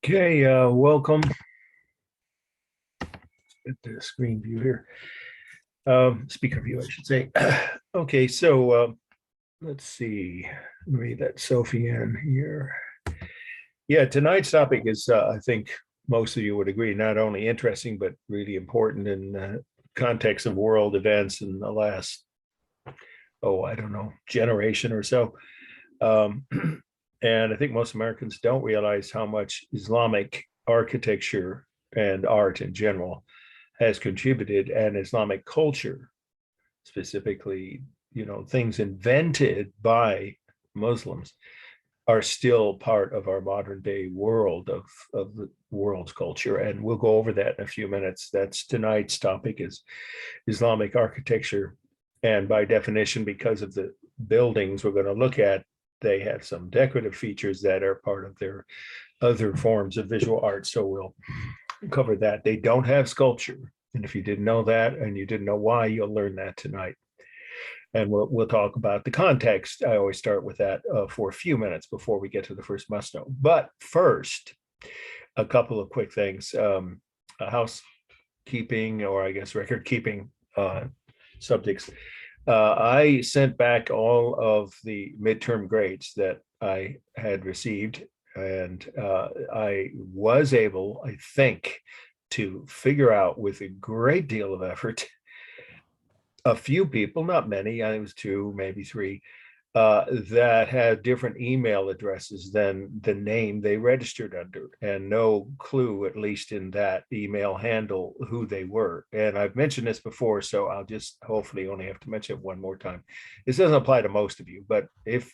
Okay, welcome. Get the screen view here. Speaker view, I should say. Okay, so let's see. Read that Sophie in here. Yeah, tonight's topic is, I think most of you would agree, not only interesting, but really important in context of world events in the last, I don't know, generation or so. Um, and I think most Americans don't realize how much Islamic architecture and art in general has contributed, and Islamic culture specifically, things invented by Muslims are still part of our modern day world of the world's culture. And we'll go over that in a few minutes. That's tonight's topic is Islamic architecture. And by definition, because of the buildings we're going to look at, they have some decorative features that are part of their other forms of visual art. So we'll cover that. They don't have sculpture. And if you didn't know that and you didn't know why, you'll learn that tonight. And we'll talk about the context. I always start with that for a few minutes before we get to the first must know. But first, a couple of quick things. Housekeeping, or I guess record keeping subjects. I sent back all of the midterm grades that I had received, and I was able, I think, to figure out with a great deal of effort a few people, not many, I think it was two, maybe three, that had different email addresses than the name they registered under, and no clue, at least in that email handle, who they were. And I've mentioned this before, so I'll just hopefully only have to mention it one more time. This doesn't apply to most of you, but if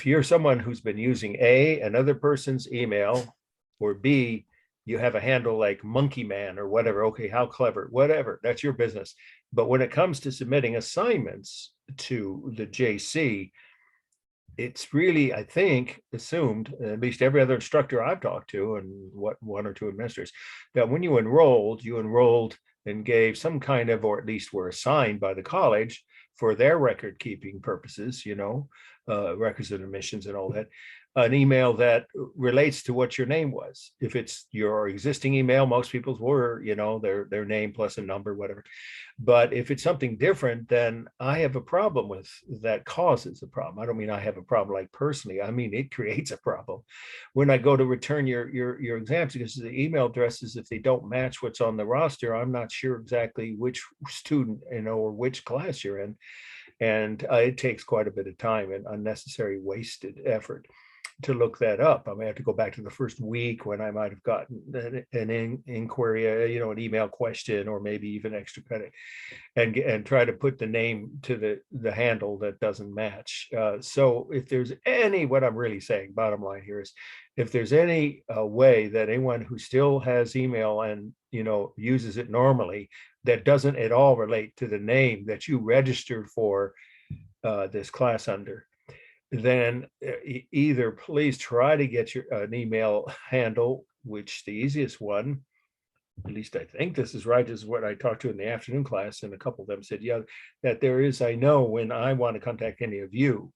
you're someone who's been using another person's email, or B, you have a handle like Monkey Man or whatever, okay, how clever, whatever, that's your business. But when it comes to submitting assignments to the JC, it's really, I think, assumed, at least every other instructor I've talked to, and what one or two administrators, that when you enrolled and gave some kind of, or at least were assigned by the college for their record keeping purposes, records of admissions and all that, an email that relates to what your name was. If it's your existing email, most people's were, their name plus a number, whatever. But if it's something different, then I have a problem with that. Causes a problem. I don't mean I have a problem like personally. I mean it creates a problem when I go to return your exams, because the email addresses, if they don't match what's on the roster, I'm not sure exactly which student, or which class you're in, and it takes quite a bit of time and unnecessary wasted effort to look that up. I may have to go back to the first week when I might have gotten an inquiry, an email question, or maybe even extra credit, and try to put the name to the handle that doesn't match. So if there's any, what I'm really saying, bottom line here is, if there's any way that anyone who still has email and uses it normally, that doesn't at all relate to the name that you registered for this class under, then either please try to get an email handle, which the easiest one, at least I think this is right, is what I talked to in the afternoon class, and a couple of them said, yeah, that there is, I know when I want to contact any of you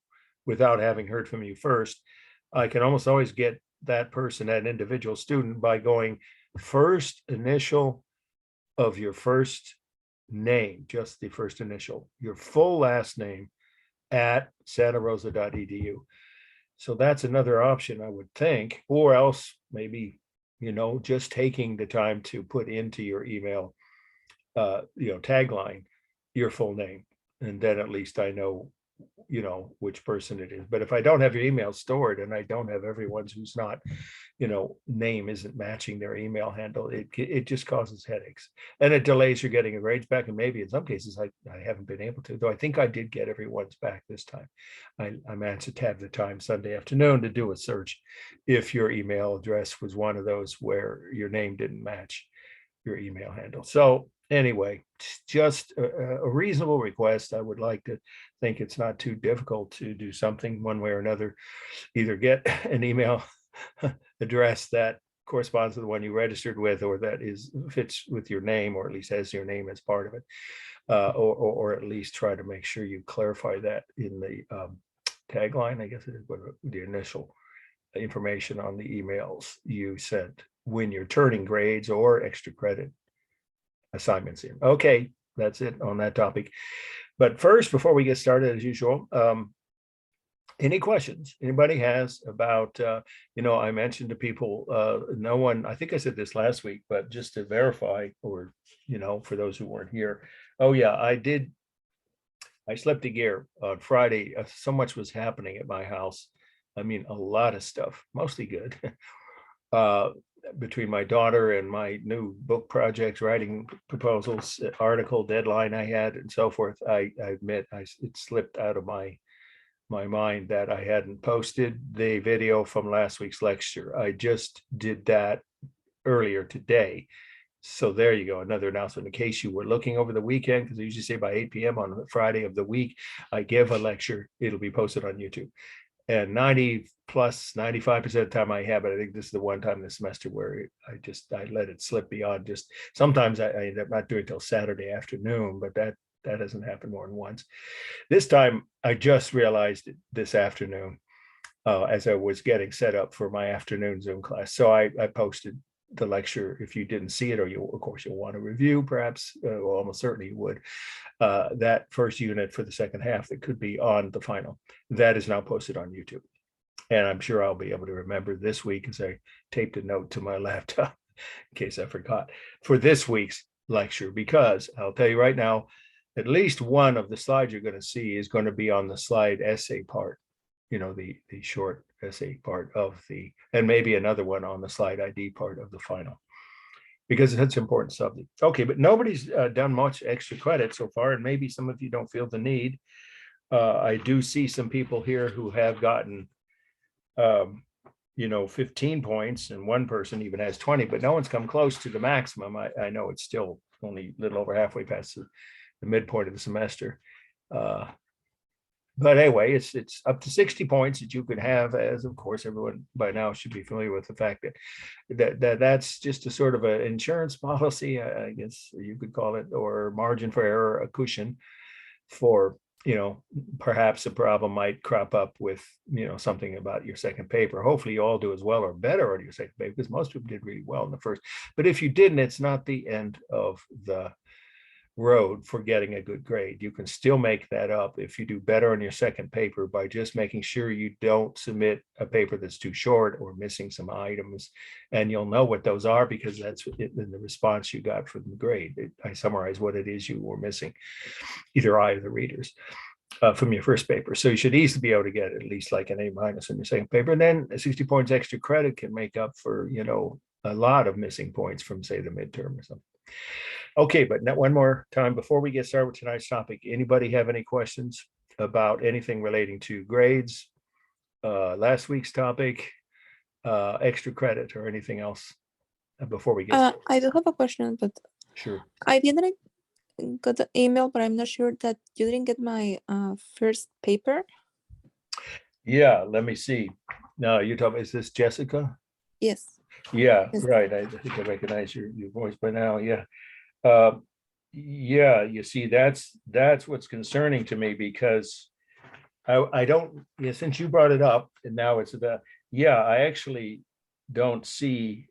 without having heard from you first, I can almost always get that person, that individual student, by going first initial of your first name, just the first initial, your full last name, at santarosa.edu. So that's another option, I would think, or else maybe, just taking the time to put into your email, tagline, your full name. And then at least I know, which person it is. But if I don't have your email stored, and I don't have everyone's who's not, name isn't matching their email handle, it just causes headaches, and it delays your getting your grades back. And maybe in some cases I haven't been able to, though I think I did get everyone's back this time. I managed to have the time Sunday afternoon to do a search if your email address was one of those where your name didn't match your email handle. So anyway, just a reasonable request. I would like to think it's not too difficult to do something one way or another. Either get an email address that corresponds to the one you registered with, or that fits with your name, or at least has your name as part of it, or at least try to make sure you clarify that in the tagline, I guess it is, the initial information on the emails you sent when you're turning grades or extra credit assignments in. Okay, that's it on that topic. But first, before we get started, as usual, any questions anybody has about, I mentioned to people, no one, I think I said this last week, but just to verify, or, for those who weren't here. Oh yeah, I slept a gear on Friday. So much was happening at my house. I mean, a lot of stuff, mostly good. Between my daughter and my new book projects, writing proposals, article deadline I had, and so forth. I admit it slipped out of my mind that I hadn't posted the video from last week's lecture. I just did that earlier today. So there you go, another announcement in case you were looking over the weekend, because I usually say by 8 p.m. on the Friday of the week, I give a lecture. It'll be posted on YouTube. And 95% of the time I have it. I think this is the one time this semester where I let it slip beyond. Just sometimes I end up not doing it till Saturday afternoon, but that doesn't happen more than once. This time I just realized it this afternoon as I was getting set up for my afternoon Zoom class. So I posted the lecture. If you didn't see it, or of course you'll want to review, perhaps, well, almost certainly you would, that first unit for the second half that could be on the final, that is now posted on YouTube. And I'm sure I'll be able to remember this week, as I taped a note to my laptop in case I forgot, for this week's lecture, because I'll tell you right now, at least one of the slides you're going to see is going to be on the slide essay part, the short essay part of and maybe another one on the slide ID part of the final, because it's an important subject. Okay, but nobody's done much extra credit so far, and maybe some of you don't feel the need. I do see some people here who have gotten 15 points, and one person even has 20, but no one's come close to the maximum. I know it's still only a little over halfway past the midpoint of the semester. But anyway, it's up to 60 points that you could have, as of course everyone by now should be familiar with the fact that's just a sort of an insurance policy, I guess you could call it, or margin for error, a cushion for, perhaps a problem might crop up with, something about your second paper. Hopefully you all do as well or better on your second paper, because most of them did really well in the first. But if you didn't, it's not the end of the road for getting a good grade. You can still make that up if you do better on your second paper by just making sure you don't submit a paper that's too short or missing some items. And you'll know what those are, because that's in the response you got from the grade. I summarize what it is you were missing, either I or the readers, from your first paper. So you should easily be able to get at least like an A- in your second paper. And then 60 points extra credit can make up for, a lot of missing points from, say, the midterm or something. Okay, but now one more time before we get started with tonight's topic, anybody have any questions about anything relating to grades, last week's topic, extra credit, or anything else before we get started? I do have a question, but Sure. I didn't got the email, but I'm not sure that you didn't get my first paper. Yeah, let me see. No, you're talking, is this Jessica? Yes. Yeah, Yes. right. I think I recognize your voice by now. Yeah. Yeah, you see, that's what's concerning to me, because I don't, since you brought it up and now it's about, I actually don't see,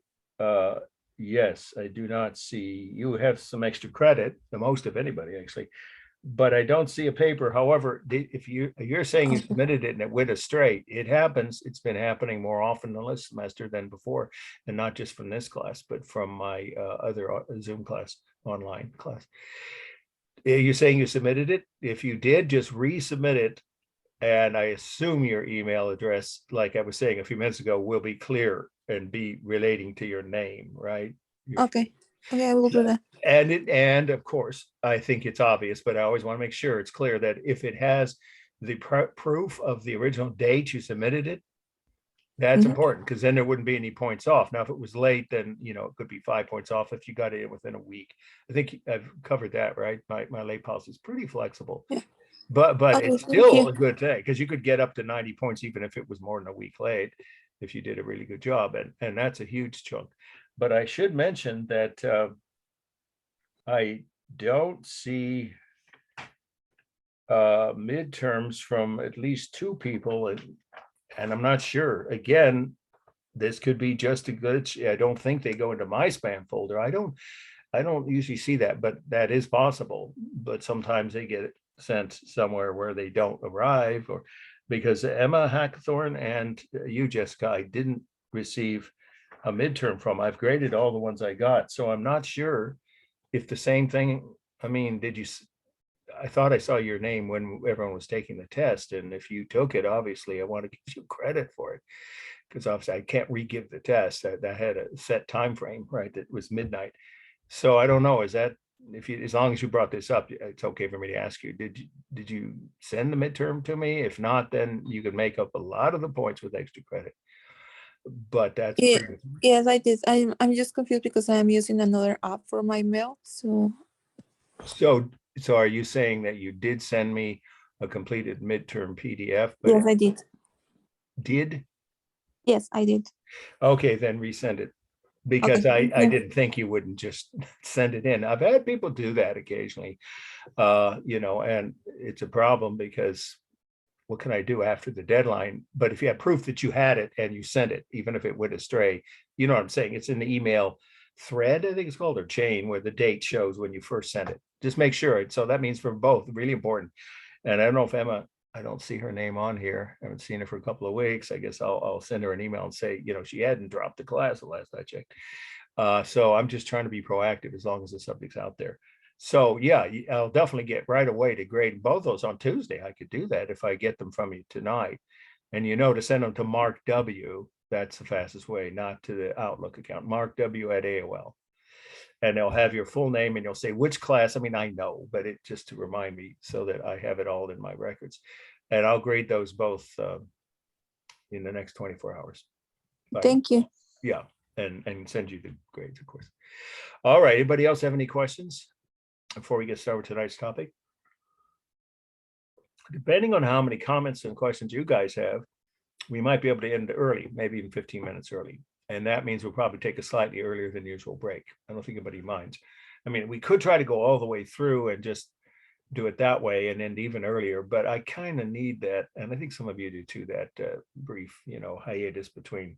yes, I do not see, you have some extra credit, the most of anybody actually, but I don't see a paper. However, if you're saying you submitted it and it went astray, it happens. It's been happening more often this semester than before, and not just from this class, but from my other Zoom class, online class. You're saying you submitted it? If you did, just resubmit it. And I assume your email address, like I was saying a few minutes ago, will be clear and be relating to your name, right? Okay, I will do that. And of course, I think it's obvious, but I always want to make sure it's clear that if it has the proof of the original date you submitted it, that's important, because then there wouldn't be any points off. Now, if it was late, then it could be 5 points off if you got it within a week. I think I've covered that, right? My late policy is pretty flexible. Yeah. But Okay, it's still a good thing, because you could get up to 90 points even if it was more than a week late, if you did a really good job, and that's a huge chunk. But I should mention that I don't see midterms from at least two people, and I'm not sure. Again, this could be just a good. I don't think they go into my spam folder. I don't usually see that, but that is possible. But sometimes they get sent somewhere where they don't arrive, or because Emma Hackthorne and you, Jessica, I didn't receive a midterm from. I've graded all the ones I got, so I'm not sure if the same thing. I mean, I thought I saw your name when everyone was taking the test, and if you took it, obviously, I want to give you credit for it, because obviously I can't re-give the test. That had a set time frame, right? That was midnight. So I don't know. Is that, if you, as long as you brought this up, it's okay for me to ask you. Did you send the midterm to me? If not, then you could make up a lot of the points with extra credit. But that's Yeah, pretty. yes, I did. I'm just confused because I'm using another app for my mail. So So are you saying that you did send me a completed midterm PDF, but yes, I did. did? Yes, I did. Okay, then resend it, Okay, because thank I you. didn't think you wouldn't just send it in. I've had people do that occasionally, and it's a problem because what can I do after the deadline? But if you have proof that you had it and you sent it, even if it went astray, you know what I'm saying? It's in the email thread, I think it's called, or chain, where the date shows when you first sent it. Just make sure. So that means for both, really important. And I don't know if Emma, I don't see her name on here. I haven't seen her for a couple of weeks. I guess I'll send her an email and say, she hadn't dropped the class the last I checked. So I'm just trying to be proactive as long as the subject's out there. So yeah, I'll definitely get right away to grade both those on Tuesday. I could do that if I get them from you tonight. And to send them to Mark W. That's the fastest way, not to the Outlook account, Mark W at AOL. And they'll have your full name and you'll say which class. I mean, I know, but it just to remind me so that I have it all in my records. And I'll grade those both in the next 24 hours. Thank you. Yeah, and send you the grades, of course. All right, anybody else have any questions before we get started with tonight's topic? Depending on how many comments and questions you guys have, we might be able to end early, maybe even 15 minutes early. And that means we'll probably take a slightly earlier than usual break. I don't think anybody minds. I mean, we could try to go all the way through and just do it that way and end even earlier, but I kind of need that. And I think some of you do too, that brief, hiatus between,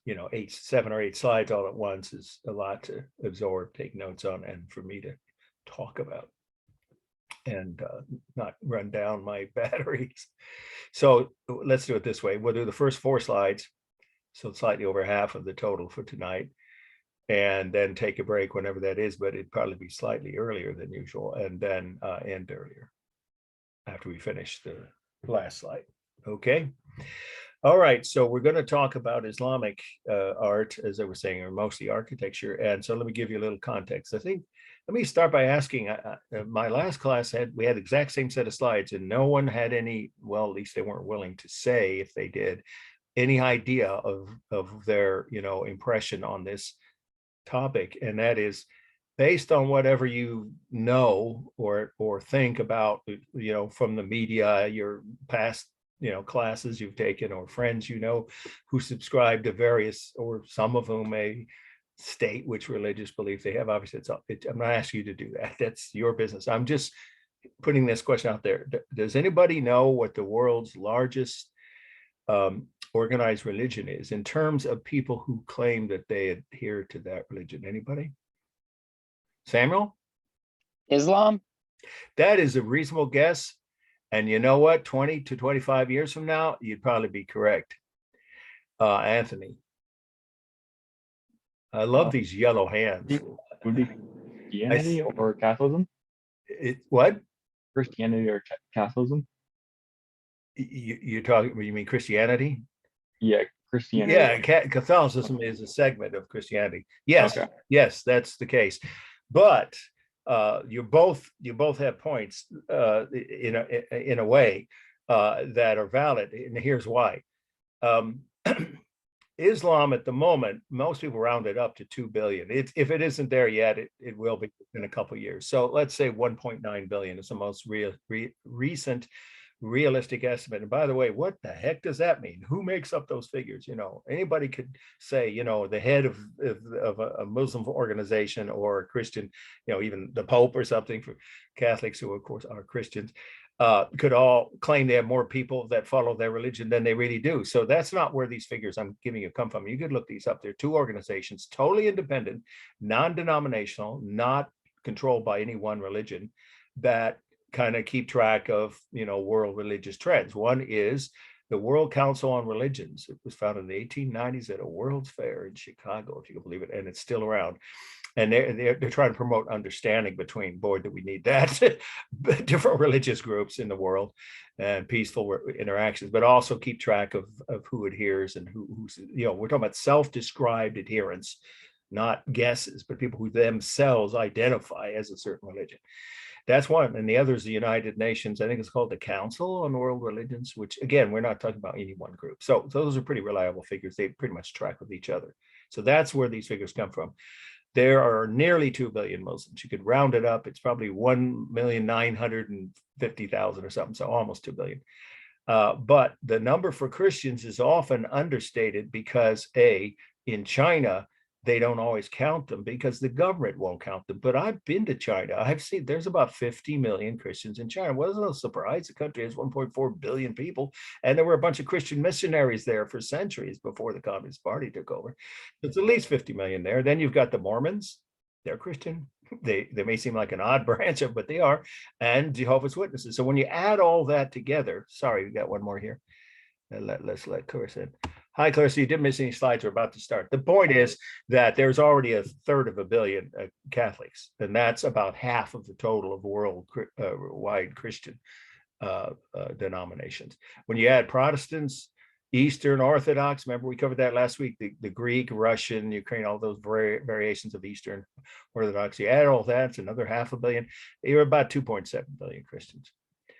7 or 8 slides all at once is a lot to absorb, take notes on, and for me to talk about and not run down my batteries. So let's do it this way. We'll do the first 4 slides, so slightly over half of the total for tonight, and then take a break whenever that is, but it'd probably be slightly earlier than usual, and then end earlier after we finish the last slide. Okay. All right, so we're going to talk about Islamic art, as I was saying, or mostly architecture. And so let me give you a little context. Let me start by asking, my last class we had the exact same set of slides and no one had any, well, at least they weren't willing to say if they did, any idea of their, impression on this topic. And that is based on whatever you know or think about, from the media, your past classes you've taken, or friends who subscribe to various, or some of whom may state which religious belief they have. Obviously I'm not asking you to do that. That's your business. I'm just putting this question out there. Does anybody know what the world's largest organized religion is in terms of people who claim that they adhere to that religion? Anybody? Samuel? Islam? That is a reasonable guess. And you know what? 20 to 25 years from now, you'd probably be correct. Anthony. I love these yellow hands. Would be Christianity or Catholicism? What? Christianity or Catholicism? You're talking, you mean Christianity? Yeah, Christianity. Yeah, Catholicism is a segment of Christianity. Yes, okay. Yes, that's the case. But you both have points in a way that are valid, and here's why. Islam at the moment, most people round it up to 2 billion. If it isn't there yet, it will be in a couple of years. So let's say 1.9 billion is the most recent realistic estimate. And by the way, what the heck does that mean? Who makes up those figures? Anybody could say, the head of a Muslim organization or a Christian, even the Pope or something, for Catholics who of course are Christians. could all claim they have more people that follow their religion than they really do. So that's not where these figures I'm giving you come from. You could look these up. They're two organizations, totally independent, non-denominational, not controlled by any one religion, that kind of keep track of, world religious trends. One is the World Council on Religions. It was founded in the 1890s at a World's Fair in Chicago, if you can believe it, and it's still around. And they're trying to promote understanding between, boy, do we need that, different religious groups in the world and peaceful interactions, but also keep track of who adheres and who's, we're talking about self-described adherents, not guesses, but people who themselves identify as a certain religion. That's one. And the other is the United Nations. I think it's called the Council on World Religions, which, again, we're not talking about any one group. So those are pretty reliable figures. They pretty much track with each other. So that's where these figures come from. There are nearly 2 billion Muslims. You could round it up. It's probably 1,950,000 or something, so almost 2 billion. But the number for Christians is often understated because, in China, they don't always count them because the government won't count them. But I've been to China. I've seen there's about 50 million Christians in China. Wasn't a surprise. The country has 1.4 billion people. And there were a bunch of Christian missionaries there for centuries before the Communist Party took over. It's at least 50 million there. Then you've got the Mormons. They're Christian. They may seem like an odd branch of, but they are. And Jehovah's Witnesses. So when you add all that together, sorry, we got one more here. Let's let Clarissa in. Hi, Clarissa, you didn't miss any slides. We're about to start. The point is that there's already a third of a billion Catholics, and that's about half of the total of worldwide Christian denominations. When you add Protestants, Eastern Orthodox, remember we covered that last week, the Greek, Russian, Ukraine, all those variations of Eastern Orthodox, you add all that, it's another 500 million. You're about 2.7 billion Christians.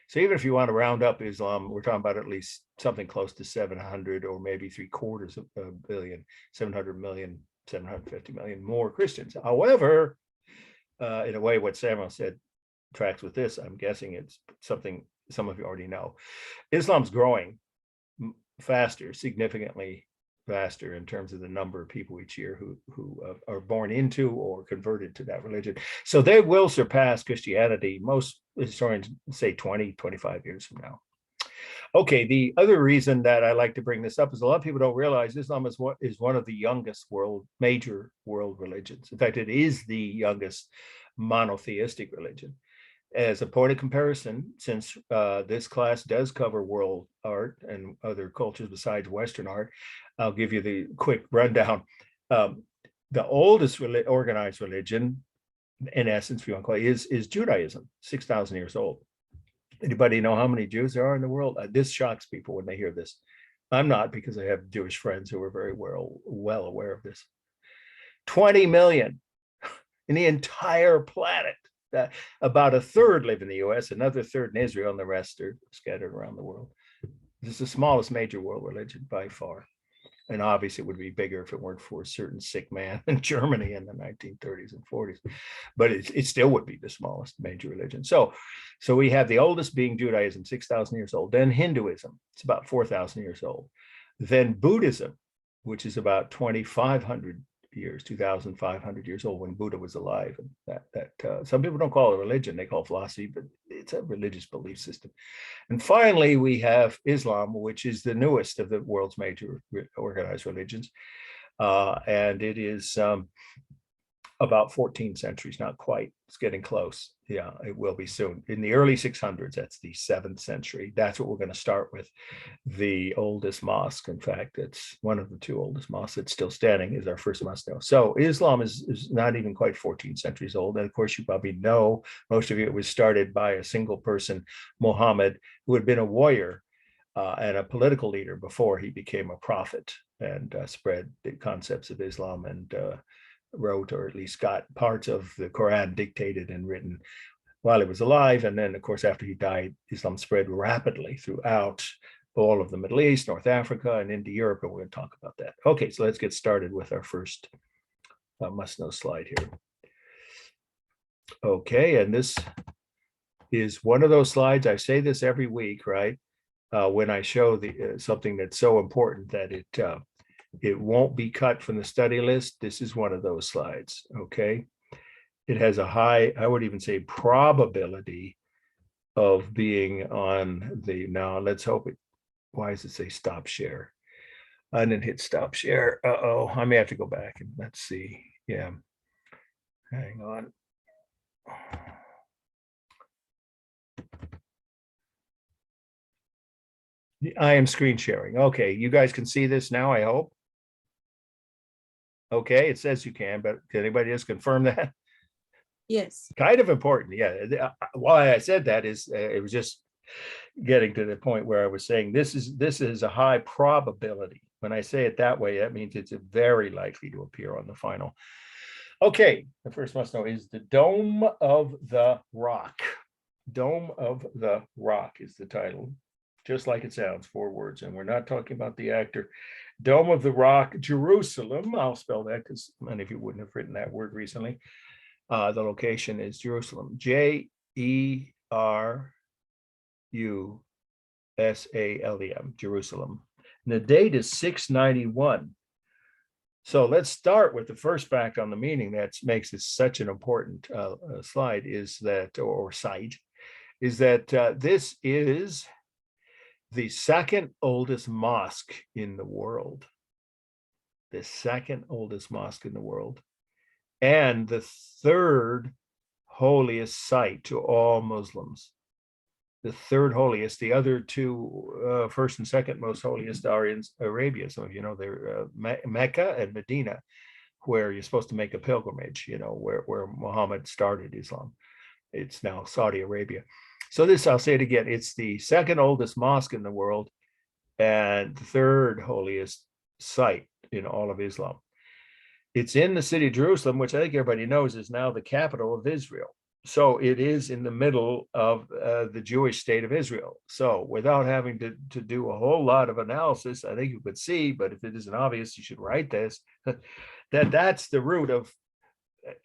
So even if you want to round up Islam, we're talking about at least something close to 700 or maybe 700 million, 750 million more Christians. However, in a way, what Samuel said tracks with this. I'm guessing it's something some of you already know. Islam's growing faster, significantly faster in terms of the number of people each year who are born into or converted to that religion. So they will surpass Christianity, most historians say 20, 25 years from now. Okay, the other reason that I like to bring this up is a lot of people don't realize Islam is one of the youngest major world religions. In fact, it is the youngest monotheistic religion. As a point of comparison, since this class does cover world art and other cultures besides Western art, I'll give you the quick rundown. The oldest organized religion, in essence, if you want to call it, is Judaism, 6,000 years old. Anybody know how many Jews there are in the world? This shocks people when they hear this. I'm not, because I have Jewish friends who are very well aware of this. 20 million in the entire planet. About a third live in the US, another third in Israel, and the rest are scattered around the world. This is the smallest major world religion by far. And obviously it would be bigger if it weren't for a certain sick man in Germany in the 1930s and 40s. But it still would be the smallest major religion. So we have the oldest being Judaism, 6,000 years old. Then Hinduism, it's about 4,000 years old. Then Buddhism, which is about 2,500 years, 2,500 years old when Buddha was alive. And that some people don't call it a religion, they call it philosophy, but it's a religious belief system. And finally, we have Islam, which is the newest of the world's major organized religions. And it is about 14 centuries, not quite. It's getting close. Yeah, it will be soon. In the early 600s, that's the 7th century. That's what we're going to start with. The oldest mosque, in fact, it's one of the two oldest mosques that's still standing, is our first mosque now. So Islam is not even quite 14 centuries old. And of course, you probably know, most of you, it was started by a single person, Muhammad, who had been a warrior and a political leader before he became a prophet and spread the concepts of Islam and wrote, or at least got parts of the Quran dictated and written while he was alive. And then, of course, after he died, Islam spread rapidly throughout all of the Middle East, North Africa, and into Europe. And we're going to talk about that. Okay, so let's get started with our first must-know slide here. Okay, and this is one of those slides. I say this every week, right? When I show the something that's so important that it won't be cut from the study list. This is one of those slides, okay? It has a high, I would even say, probability of being on the, now let's hope it, why does it say stop share? I didn't hit stop share. Uh-oh, I may have to go back and let's see. Yeah, hang on. I am screen sharing. Okay, you guys can see this now, I hope. Okay, it says you can, but can anybody just confirm that? Yes. Kind of important, yeah. Why I said that is it was just getting to the point where I was saying this is a high probability. When I say it that way, that means it's very likely to appear on the final. Okay, the first must know is the Dome of the Rock. Dome of the Rock is the title, just like it sounds, 4 words, and we're not talking about the actor. Dome of the Rock, Jerusalem. I'll spell that because many of you wouldn't have written that word recently. The location is Jerusalem, Jerusalem, Jerusalem. And the date is 691. So let's start with the first fact on the meaning that makes this such an important slide is that, or site, is that this is the second oldest mosque in the world. The second oldest mosque in the world. And the third holiest site to all Muslims. The third holiest, the other two, first and second most holiest are in Arabia. Some of you know they're Mecca and Medina, where you're supposed to make a pilgrimage, you know, where Muhammad started Islam. It's now Saudi Arabia. So this, I'll say it again, it's the second oldest mosque in the world and the third holiest site in all of Islam. It's in the city of Jerusalem, which I think everybody knows is now the capital of Israel. So it is in the middle of the Jewish state of Israel. So without having to do a whole lot of analysis, I think you could see, but if it isn't obvious, you should write this, that's the root of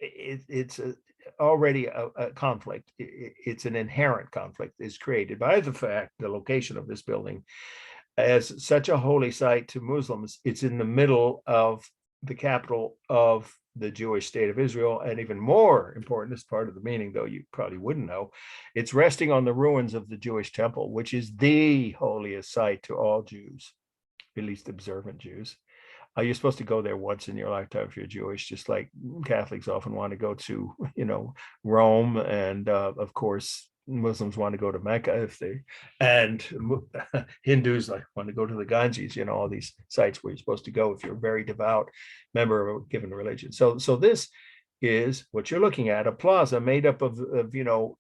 it's already a conflict. It's an inherent conflict is created by the fact, the location of this building as such a holy site to Muslims. It's in the middle of the capital of the Jewish state of Israel. And even more important, this part of the meaning, though you probably wouldn't know, it's resting on the ruins of the Jewish temple, which is the holiest site to all Jews, at least observant Jews. You're supposed to go there once in your lifetime if you're Jewish, just like Catholics often want to go to, you know, Rome. And of course, Muslims want to go to Mecca if they, and Hindus like want to go to the Ganges, you know, all these sites where you're supposed to go if you're a very devout member of a given religion. So this is what you're looking at, a plaza made up of you know,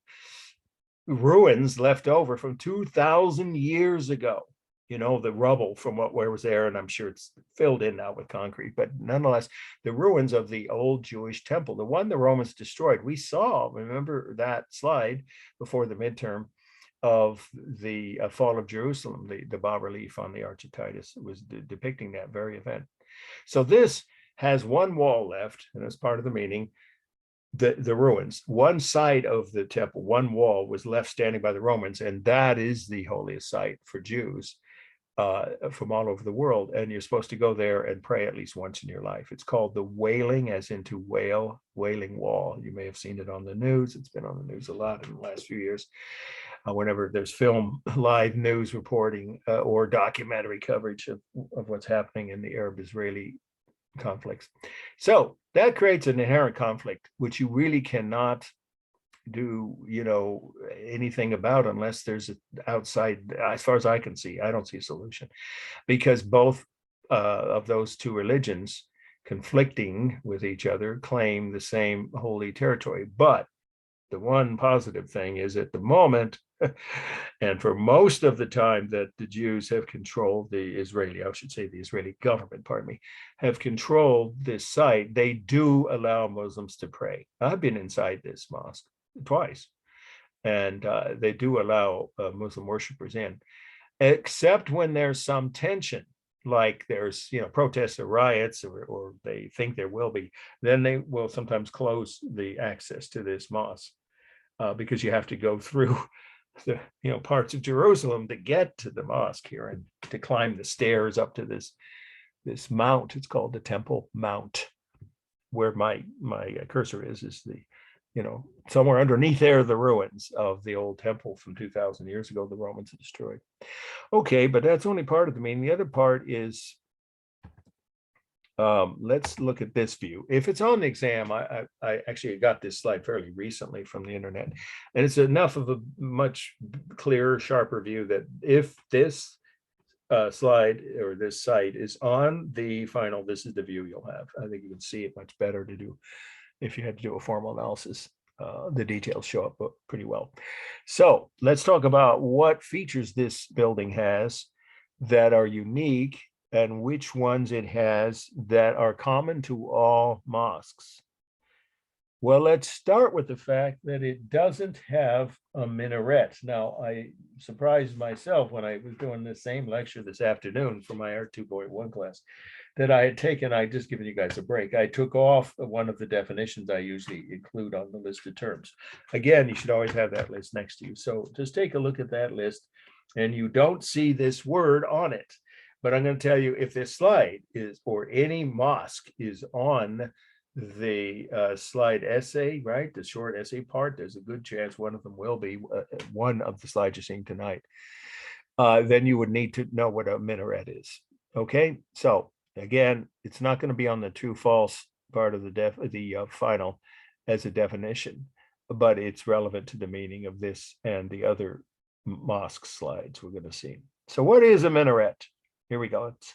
ruins left over from 2,000 years ago. You know, the rubble from where was there, and I'm sure it's filled in now with concrete, but nonetheless, the ruins of the old Jewish temple, the one the Romans destroyed. We saw, remember that slide before the midterm of the fall of Jerusalem, the bas-relief on the Arch of Titus was depicting that very event. So this has one wall left, and as part of the meaning, the ruins, one side of the temple, one wall was left standing by the Romans, and that is the holiest site for Jews from all over the world. And you're supposed to go there and pray at least once in your life. It's called the Wailing, as into whale, Wailing Wall. You may have seen it on the news. It's been on the news a lot in the last few years. Whenever there's film, live news reporting or documentary coverage of what's happening in the Arab-Israeli conflicts. So that creates an inherent conflict, which you really cannot do, you know, anything about unless there's an outside, as far as I can see, I don't see a solution, because both of those two religions conflicting with each other claim the same holy territory. But the one positive thing is at the moment, and for most of the time that the Jews have controlled the Israeli government, pardon me, have controlled this site, they do allow Muslims to pray. I've been inside this mosque twice, and they do allow Muslim worshipers in, except when there's some tension, like there's, you know, protests or riots, or they think there will be, then they will sometimes close the access to this mosque because you have to go through the, you know, parts of Jerusalem to get to the mosque here and to climb the stairs up to this mount. It's called the Temple Mount. Where my cursor is the somewhere underneath there, the ruins of the old temple from 2,000 years ago, the Romans destroyed. Okay, but that's only part of the meaning. The other part is, let's look at this view. If it's on the exam, I actually got this slide fairly recently from the internet, and it's enough of a much clearer, sharper view that if this slide or this site is on the final, this is the view you'll have. I think you can see it much better to do if you had to do a formal analysis. The details show up pretty well. So let's talk about what features this building has that are unique and which ones it has that are common to all mosques. Well, let's start with the fact that it doesn't have a minaret. Now, I surprised myself when I was doing the same lecture this afternoon for my Art 2.1 class that I had taken. I just given you guys a break. I took off one of the definitions I usually include on the list of terms. Again, you should always have that list next to you. So just take a look at that list, and you don't see this word on it. But I'm going to tell you, if this slide is, or any mosque is on the slide essay, right, the short essay part, there's a good chance one of them will be one of the slides you're seeing tonight. Then you would need to know what a minaret is. Okay, so again, it's not going to be on the true false part of the final as a definition, but it's relevant to the meaning of this and the other mosque slides we're going to see. So what is a minaret? Here we go. It's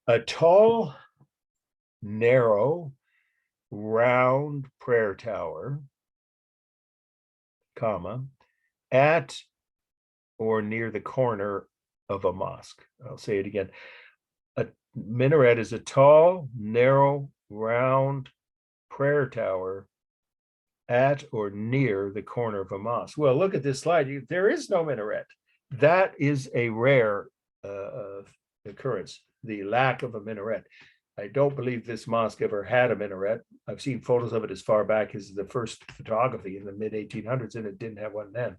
a tall, narrow, round prayer tower, comma, at or near the corner of a mosque. I'll say it again. A minaret is a tall, narrow, round prayer tower at or near the corner of a mosque. Well, look at this slide. There is no minaret. That is a rare occurrence, the lack of a minaret. I don't believe this mosque ever had a minaret. I've seen photos of it as far back as the first photography in the mid 1800s, and it didn't have one then.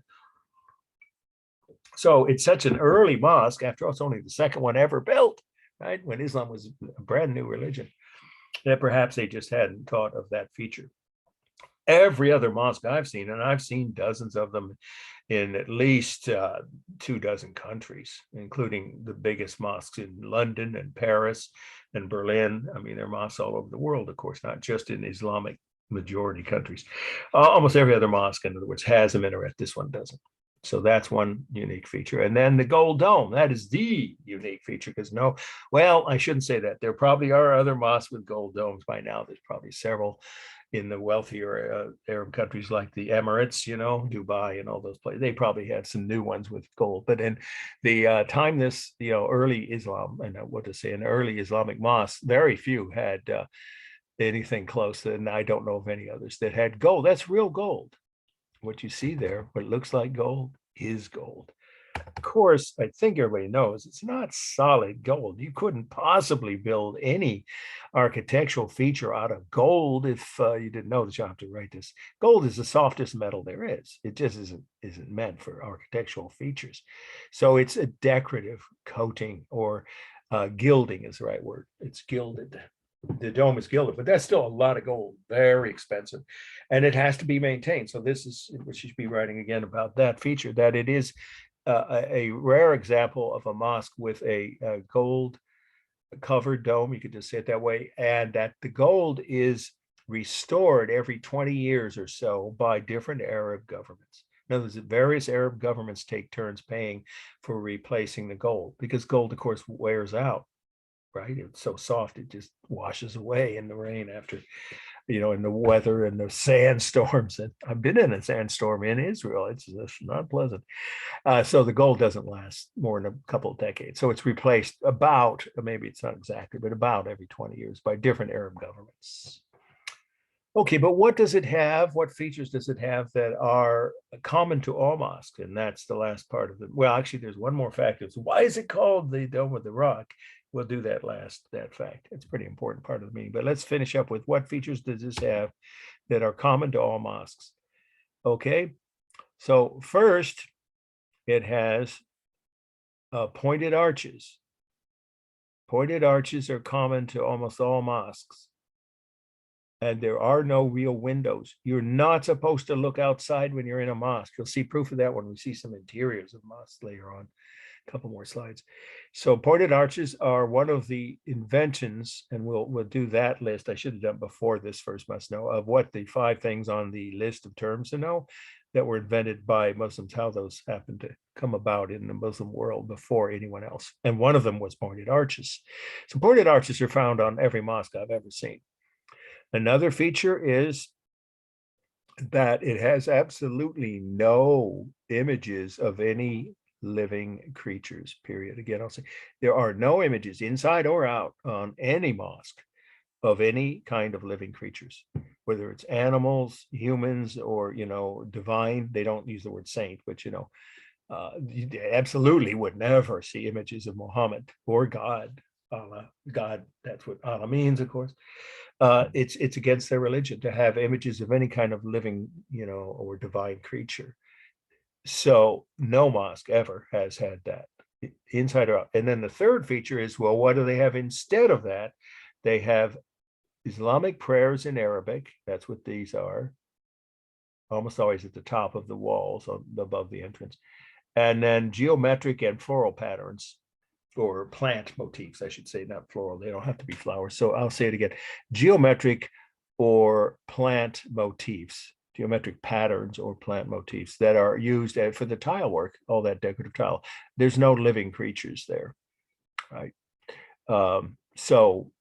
So it's such an early mosque. After all, it's only the second one ever built, right? When Islam was a brand new religion, that perhaps they just hadn't thought of that feature. Every other mosque I've seen, and I've seen dozens of them in at least 24 countries, including the biggest mosques in London and Paris and Berlin. I mean, there are mosques all over the world, of course, not just in Islamic majority countries. Almost every other mosque, in other words, has a minaret. This one doesn't. So that's one unique feature. And then the gold dome, that is the unique feature because well, I shouldn't say that. There probably are other mosques with gold domes by now. There's probably several in the wealthier Arab countries like the Emirates, Dubai and all those places. They probably had some new ones with gold. But in the time this, early Islam, and an early Islamic mosque, very few had anything close. And I don't know of any others that had gold. That's real gold. What you see there, what looks like gold is gold. Of course, I think everybody knows it's not solid gold. You couldn't possibly build any architectural feature out of gold if you didn't know that. You have to write this. Gold is the softest metal there is. It just isn't meant for architectural features. So it's a decorative coating, or gilding is the right word. It's gilded. The dome is gilded, but that's still a lot of gold, very expensive, and it has to be maintained. So this is what you should be writing again about that feature, that it is a rare example of a mosque with a gold covered dome, you could just say it that way, and that the gold is restored every 20 years or so by different Arab governments. In other words, various Arab governments take turns paying for replacing the gold, because gold, of course, wears out. Right? It's so soft, it just washes away in the rain after, in the weather and the sandstorms. And I've been in a sandstorm in Israel. It's not pleasant. So the gold doesn't last more than a couple of decades. So it's replaced about, maybe it's not exactly, but about every 20 years by different Arab governments. Okay, but what does it have? What features does it have that are common to all mosques? And that's the last part of it. Well, actually, there's one more factor. So why is it called the Dome of the Rock? We'll do that fact. It's a pretty important part of the meeting. But let's finish up with what features does this have that are common to all mosques? Okay, so first, it has pointed arches. Pointed arches are common to almost all mosques. and there are no real windows. You're not supposed to look outside when you're in a mosque. You'll see proof of that when we see some interiors of mosques later on. A couple more slides. So pointed arches are one of the inventions, and we'll do that list. I should have done before this first must know of what the 5 things on the list of terms to know that were invented by Muslims, how those happened to come about in the Muslim world before anyone else. And one of them was pointed arches. So pointed arches are found on every mosque I've ever seen. Another feature is that it has absolutely no images of any living creatures, period. Again, I'll say there are no images inside or out on any mosque of any kind of living creatures, whether it's animals, humans, or, divine. They don't use the word saint, but, you absolutely would never see images of Muhammad or God. Allah, God, that's what Allah means, of course. It's against their religion to have images of any kind of living, or divine creature. So no mosque ever has had that, inside or out. And then the third feature is, well, what do they have instead of that? They have Islamic prayers in Arabic. That's what these are. Almost always at the top of the walls above the entrance. And then geometric and floral patterns, or plant motifs, I should say, not floral. They don't have to be flowers. So I'll say it again: geometric or plant motifs, geometric patterns or plant motifs that are used for the tile work, all that decorative tile. There's no living creatures there, right? So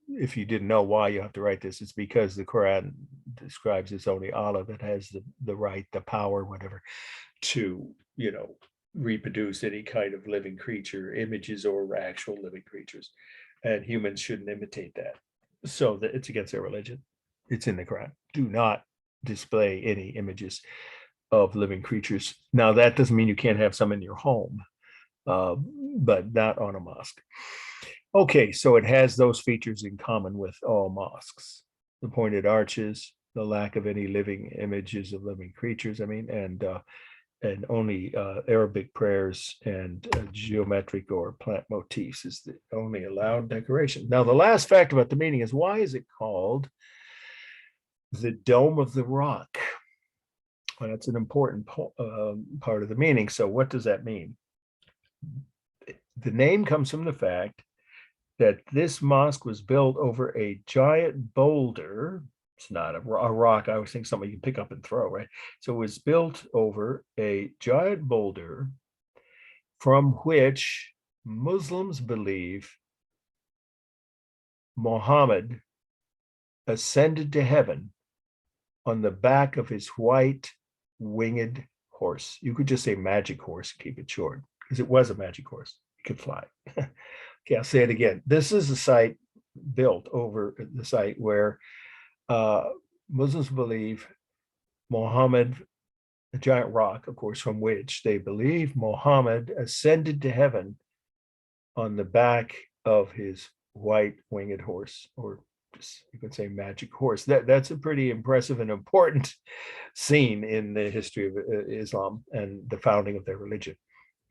if you didn't know why you have to write this, it's because the Quran describes it's only Allah that has the right, the power, whatever, to, reproduce any kind of living creature, images or actual living creatures. And humans shouldn't imitate that. So that it's against their religion. It's in the Quran. Do not display any images of living creatures. Now, that doesn't mean you can't have some in your home, but not on a mosque. Okay, so it has those features in common with all mosques: the pointed arches, the lack of any living images of living creatures, and only Arabic prayers and geometric or plant motifs is the only allowed decoration. Now, the last fact about the meaning is, why is it called the Dome of the Rock? Well, that's an important part of the meaning. So what does that mean? The name comes from the fact that this mosque was built over a giant boulder. It's not a rock. I always think something you can pick up and throw, right? So it was built over a giant boulder from which Muslims believe Muhammad ascended to heaven on the back of his white winged horse. You could just say magic horse, keep it short, because it was a magic horse. It could fly. Okay, I'll say it again. This is a site built over the site where Muslims believe Muhammad, a giant rock, of course, from which they believe Muhammad ascended to heaven on the back of his white winged horse, or just, you could say, magic horse. That's a pretty impressive and important scene in the history of Islam and the founding of their religion.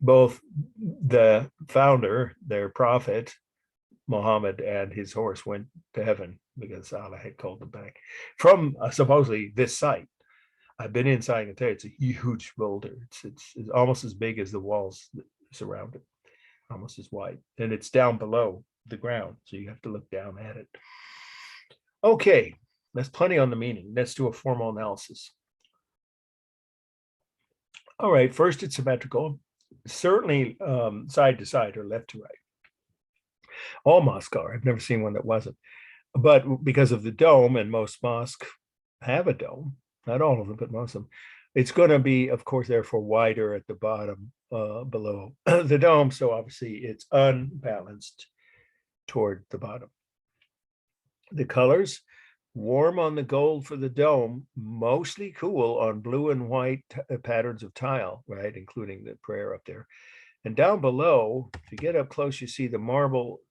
Both the founder, their prophet, Muhammad, and his horse went to heaven because Allah had called them back from supposedly this site. I've been inside and I tell you, it's a huge boulder. It's almost as big as the walls that surround it, almost as wide. And it's down below the ground, so you have to look down at it. Okay, that's plenty on the meaning. Let's do a formal analysis. All right, first, it's symmetrical, certainly side to side or left to right. All mosques are. I've never seen one that wasn't. But because of the dome, and most mosques have a dome, not all of them, but most of them, it's going to be, of course, therefore wider at the bottom below the dome. So obviously it's unbalanced toward the bottom. The colors: warm on the gold for the dome, mostly cool on blue and white patterns of tile, right, including the prayer up there. And down below, if you get up close, you see the marble.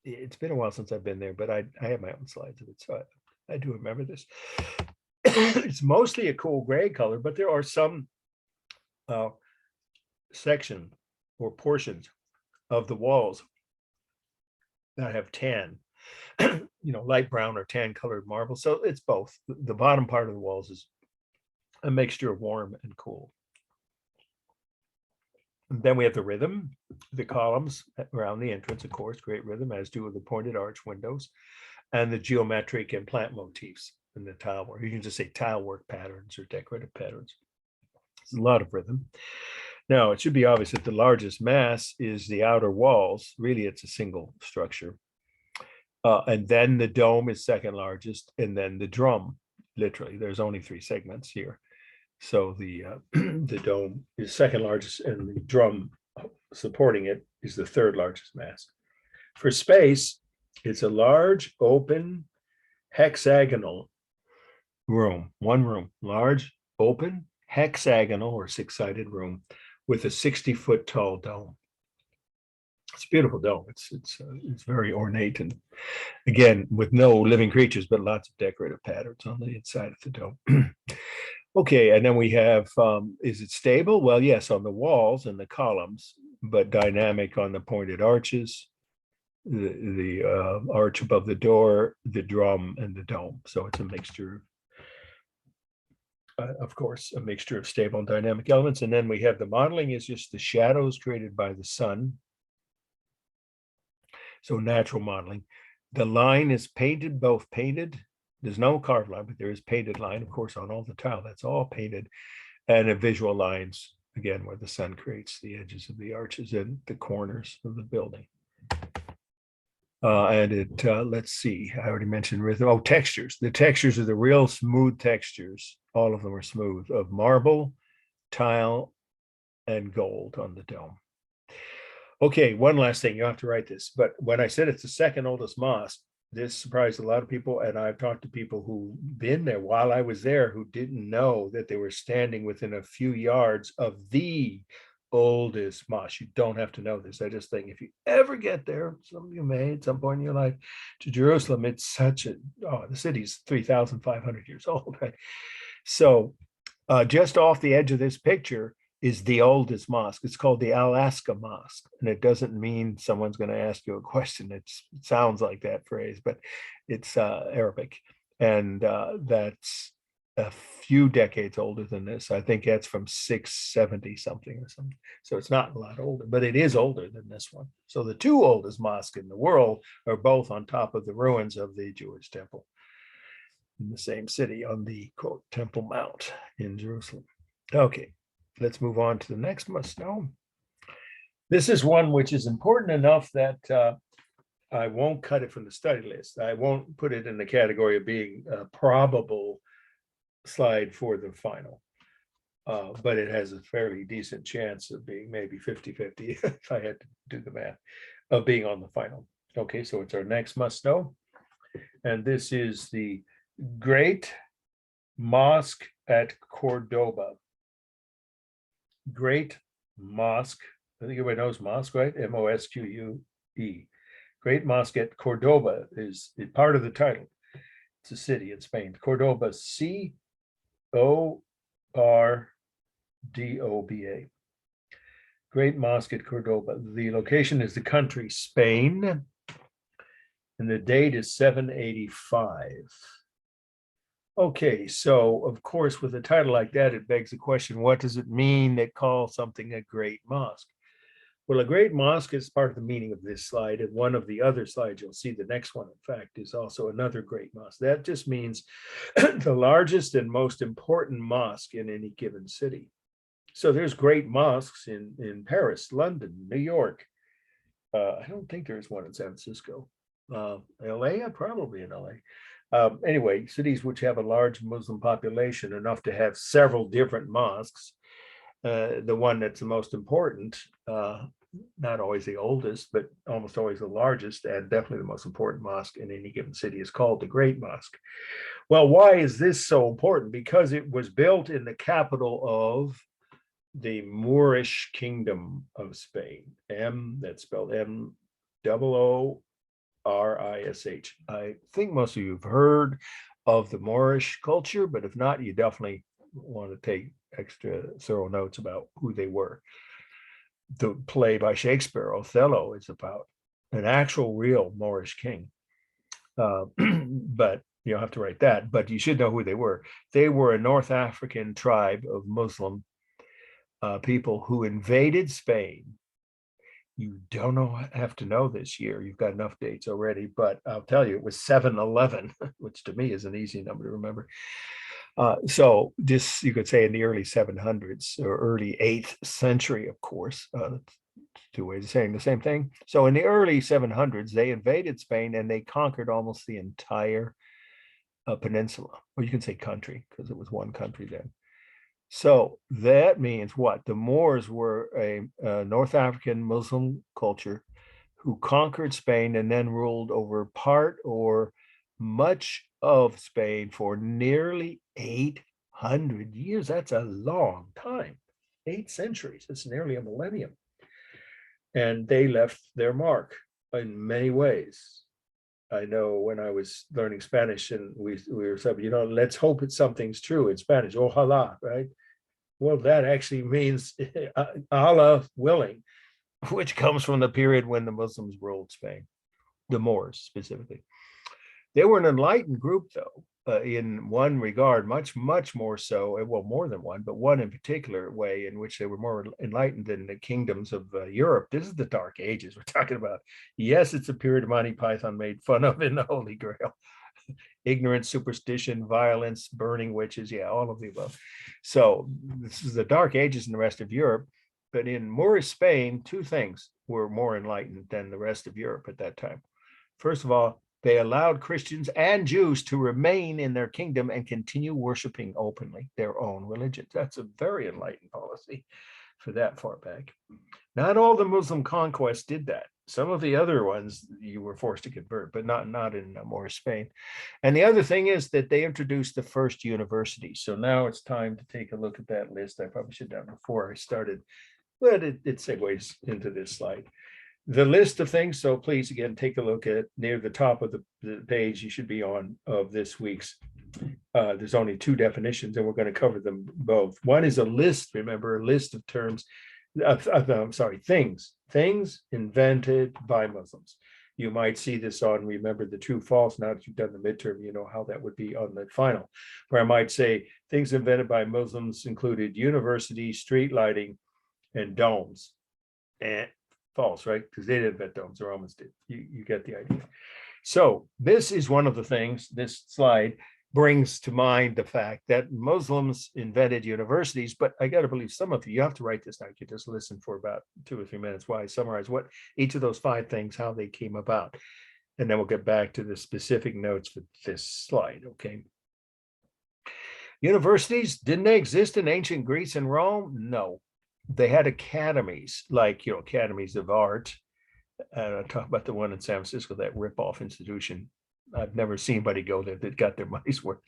It's been a while since I've been there, but I have my own slides of it, so I do remember this. It's mostly a cool gray color, but there are some section or portions of the walls that have tan. light brown or tan colored marble. So it's both. The bottom part of the walls is a mixture of warm and cool. And then we have the rhythm, the columns around the entrance, of course, great rhythm, as do the pointed arch windows, and the geometric and plant motifs in the tile work. You can just say tile work patterns or decorative patterns. It's a lot of rhythm. Now, it should be obvious that the largest mass is the outer walls. Really, it's a single structure. And then the dome is second largest, and then the drum, literally, there's only 3 segments here. So the the dome is second largest, and the drum supporting it is the third largest mass. For space, it's a large, open, hexagonal room, one room, large, open, hexagonal or 6-sided room with a 60-foot tall dome. It's a beautiful dome. It's very ornate, and again, with no living creatures, but lots of decorative patterns on the inside of the dome. Okay, and then we have, is it stable? Well, yes, on the walls and the columns, but dynamic on the pointed arches, the arch above the door, the drum, and the dome. So it's a mixture, of course, a mixture of stable and dynamic elements. And then we have the modeling is just the shadows created by the sun. So natural modeling. The line is painted, both painted. There's no carved line, but there is painted line, of course, on all the tile. That's all painted. And a visual lines, again, where the sun creates the edges of the arches and the corners of the building. And it, let's see, I already mentioned rhythm. Oh, textures. The textures are the real smooth textures. All of them are smooth, of marble, tile, and gold on the dome. Okay, one last thing, you have to write this, but when I said it's the second oldest mosque, this surprised a lot of people, and I've talked to people who've been there while I was there who didn't know that they were standing within a few yards of the oldest mosque. You don't have to know this. I just think if you ever get there, some of you may at some point in your life, to Jerusalem, it's such a, the city's 3,500 years old, right? So just off the edge of this picture is the oldest mosque. It's called the Alaska Mosque. And it doesn't mean someone's going to ask you a question. It sounds like that phrase, but it's Arabic. And that's a few decades older than this. I think that's from 670 something or something. So it's not a lot older, but it is older than this one. So the 2 oldest mosques in the world are both on top of the ruins of the Jewish temple in the same city on the quote Temple Mount in Jerusalem. Okay. Let's move on to the next must-know. This is one which is important enough that I won't cut it from the study list. I won't put it in the category of being a probable slide for the final. But it has a fairly decent chance of being maybe 50-50 if I had to do the math, of being on the final. Okay, so it's our next must-know. And this is the Great Mosque at Cordoba. Great Mosque, I think everybody knows mosque, right? M-O-S-Q-U-E. Great Mosque at Cordoba is part of the title. It's a city in Spain. Cordoba, C-O-R-D-O-B-A. Great Mosque at Cordoba. The location is the country Spain, and the date is 785. Okay, so of course, with a title like that, it begs the question, what does it mean that call something a great mosque? Well, a great mosque is part of the meaning of this slide, and one of the other slides, you'll see the next one, in fact, is also another great mosque. That just means the largest and most important mosque in any given city. So there's great mosques in Paris, London, New York. I don't think there's one in San Francisco. LA, probably in LA. Anyway, cities which have a large Muslim population, enough to have several different mosques. The one that's the most important, not always the oldest, but almost always the largest, and definitely the most important mosque in any given city is called the Great Mosque. Well, why is this so important? Because it was built in the capital of the Moorish Kingdom of Spain. That's spelled M-O-O-R-I-S-H. I think most of you have heard of the Moorish culture, but if not, you definitely want to take extra thorough notes about who they were. The play by Shakespeare, Othello, is about an actual real Moorish king But you don't have to write that, but you should know who they were. They were a North African tribe of Muslim people who invaded Spain. You don't have to know this year. You've got enough dates already, but I'll tell you, it was 711, which to me is an easy number to remember. So this, you could say, in the early 700s or early 8th century, of course. Two ways of saying the same thing. So in the early 700s, they invaded Spain and they conquered almost the entire peninsula, or you can say country, because it was one country then. So that means what? The Moors were a North African Muslim culture who conquered Spain and then ruled over part or much of Spain for nearly 800 years. That's a long time. 8 centuries. It's nearly a millennium. And they left their mark in many ways. I know when I was learning Spanish and we were saying, let's hope it's something's true in Spanish. Ojalá, right? Well, that actually means Allah willing, which comes from the period when the Muslims ruled Spain, the Moors specifically. They were an enlightened group, though, in one regard, much more so, well, more than one, but one in particular way in which they were more enlightened than the kingdoms of Europe. This is the Dark Ages we're talking about. Yes, it's a period Monty Python made fun of in the Holy Grail. Ignorance, superstition, violence, burning witches, yeah, all of the above. So this is the Dark Ages in the rest of Europe. But in Moorish Spain, two things were more enlightened than the rest of Europe at that time. First of all, they allowed Christians and Jews to remain in their kingdom and continue worshiping openly their own religions. That's a very enlightened policy for that far back. Not all the Muslim conquests did that. Some of the other ones you were forced to convert, but not in Moorish Spain. And the other thing is that they introduced the first university. So now it's time to take a look at that list. I probably should have done before I started, but it segues into this slide. The list of things, so please, again, take a look at near the top of the page you should be on of this week's. There's only 2 definitions, and we're going to cover them both. One is a list, remember, a list of terms, I'm sorry, things invented by Muslims. You might see this on Remember the True False. Now that you've done the midterm, you know how that would be on the final, where I might say things invented by Muslims included universities, street lighting, and domes. And false, right? Because they didn't invent domes, the Romans did. You get the idea. So this is one of the things, this slide brings to mind the fact that Muslims invented universities, but I got to believe some of you have to write this down. You just listen for about 2 or 3 minutes while I summarize what each of those 5 things, how they came about. And then we'll get back to the specific notes for this slide, okay? Universities, didn't they exist in ancient Greece and Rome? No. They had academies, like, academies of art. And I talk about the one in San Francisco, that rip-off institution. I've never seen anybody go there that got their money's worth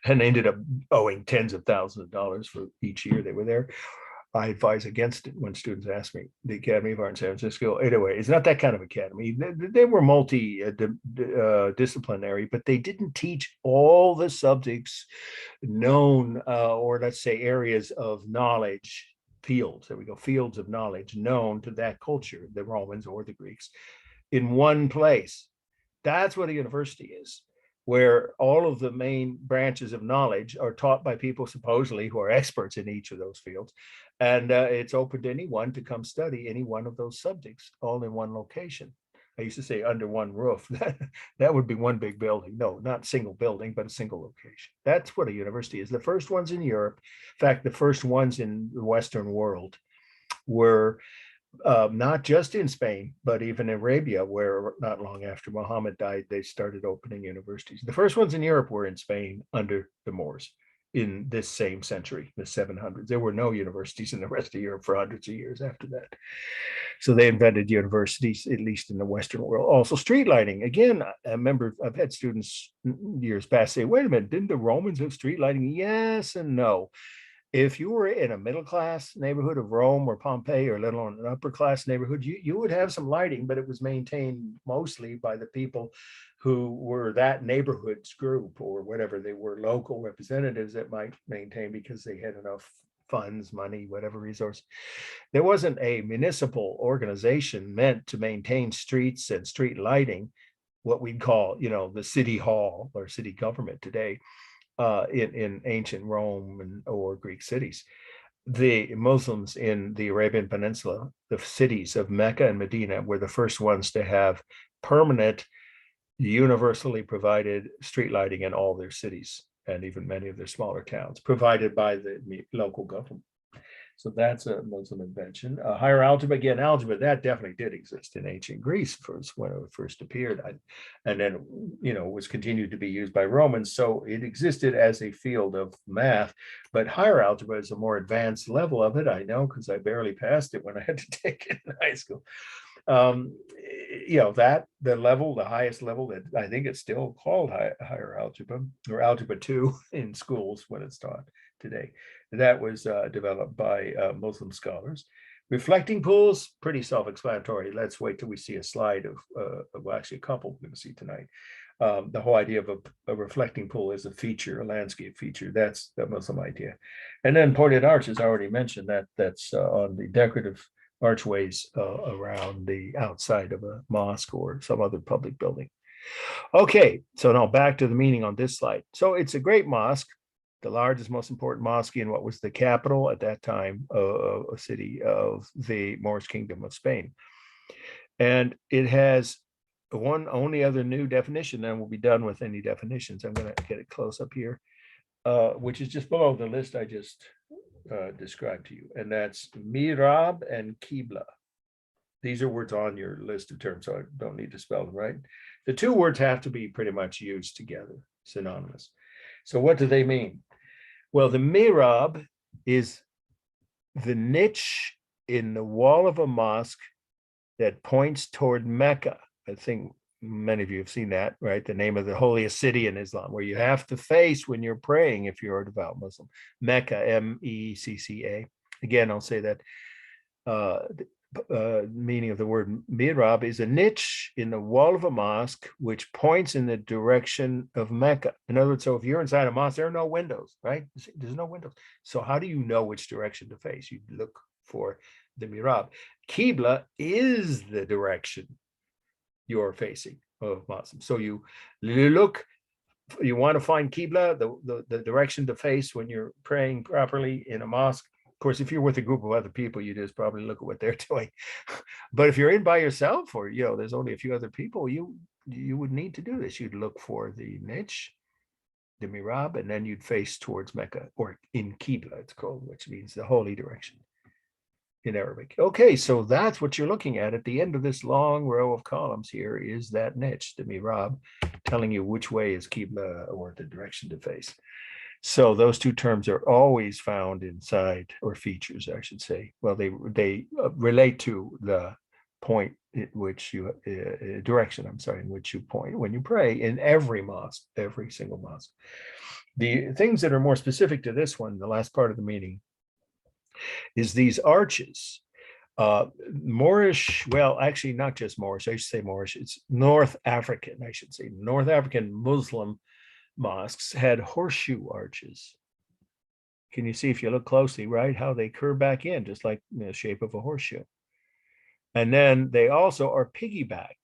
and ended up owing tens of thousands of dollars for each year they were there. I advise against it when students ask me. The Academy of Art in San Francisco, anyway, it's not that kind of academy. They were multi-disciplinary, but they didn't teach all the subjects known, or let's say areas of knowledge, fields, there we go, fields of knowledge known to that culture, the Romans or the Greeks, in one place. That's what a university is, where all of the main branches of knowledge are taught by people supposedly who are experts in each of those fields. And it's open to anyone to come study any one of those subjects, all in one location. I used to say under one roof. That would be one big building. No, not single building, but a single location. That's what a university is. The first ones in Europe, in fact, the first ones in the Western world were not just in Spain, but even in Arabia, where not long after Muhammad died, they started opening universities. The first ones in Europe were in Spain under the Moors in this same century, the 700s. There were no universities in the rest of Europe for hundreds of years after that. So they invented universities, at least in the Western world. Also street lighting. Again, I remember I've had students years past say, wait a minute, didn't the Romans have street lighting? Yes and no. If you were in a middle class neighborhood of Rome or Pompeii, or let alone an upper class neighborhood, you would have some lighting, but it was maintained mostly by the people who were that neighborhood's group, or whatever they were, local representatives that might maintain because they had enough funds, money, whatever resource. There wasn't a municipal organization meant to maintain streets and street lighting. what we'd call, the city hall or city government today in ancient Rome or Greek cities. The Muslims in the Arabian Peninsula, the cities of Mecca and Medina, were the first ones to have permanent, universally provided street lighting in all their cities and even many of their smaller towns, provided by the local government. So that's a Muslim invention. Higher algebra, again, algebra, that definitely did exist in ancient Greece first when it first appeared. And then, was continued to be used by Romans. So it existed as a field of math, but higher algebra is a more advanced level of it. I know because I barely passed it when I had to take it in high school. The highest level that I think it's still called higher algebra or algebra 2 in schools when it's taught today. That was developed by Muslim scholars. Reflecting pools, pretty self-explanatory. Let's wait till we see a slide of actually a couple we're going to see tonight. The whole idea of a reflecting pool is a feature, a landscape feature. That's the Muslim idea. And then pointed arches, I already mentioned that's on the decorative archways around the outside of a mosque or some other public building. Okay, so now back to the meaning on this slide. So it's a great mosque, the largest, most important mosque in what was the capital at that time, a city of the Moorish Kingdom of Spain. And it has one only other new definition, then we'll be done with any definitions. I'm going to get it close up here, which is just below the list I just described to you, and that's mirab and qibla. These are words on your list of terms, so I don't need to spell them, right? The two words have to be pretty much used together, synonymous. So what do they mean? Well, the mirab is the niche in the wall of a mosque that points toward Mecca. I think many of you have seen that, right? The name of the holiest city in Islam, where you have to face when you're praying if you're a devout Muslim. Mecca, M-E-C-C-A. Again, I'll say that meaning of the word mihrab is a niche in the wall of a mosque which points in the direction of Mecca. In other words, so if you're inside a mosque, there are no windows, right? There's no windows. So how do you know which direction to face? You look for the mihrab. Qibla is the direction you're facing of Muslim. So you look, you want to find Qibla, the direction to face when you're praying properly in a mosque. Of course, if you're with a group of other people, you just probably look at what they're doing. But if you're in by yourself, or there's only a few other people, you would need to do this. You'd look for the niche, the mihrab, and then you'd face towards Mecca, or in Qibla, it's called, which means the holy direction in Arabic. Okay, so that's what you're looking at the end of this long row of columns here is that niche, the mihrab, telling you which way is Qibla or the direction to face. So those two terms are always found inside, or features, I should say. Well, they relate to the point in which you, direction, I'm sorry, in which you point when you pray in every mosque, every single mosque. The things that are more specific to this one, the last part of the meaning, is these arches. Moorish, well, actually not just Moorish, I should say Moorish, it's North African, I should say. North African Muslim mosques had horseshoe arches. Can you see if you look closely, right, how they curve back in, just like the shape of a horseshoe. And then they also are piggyback.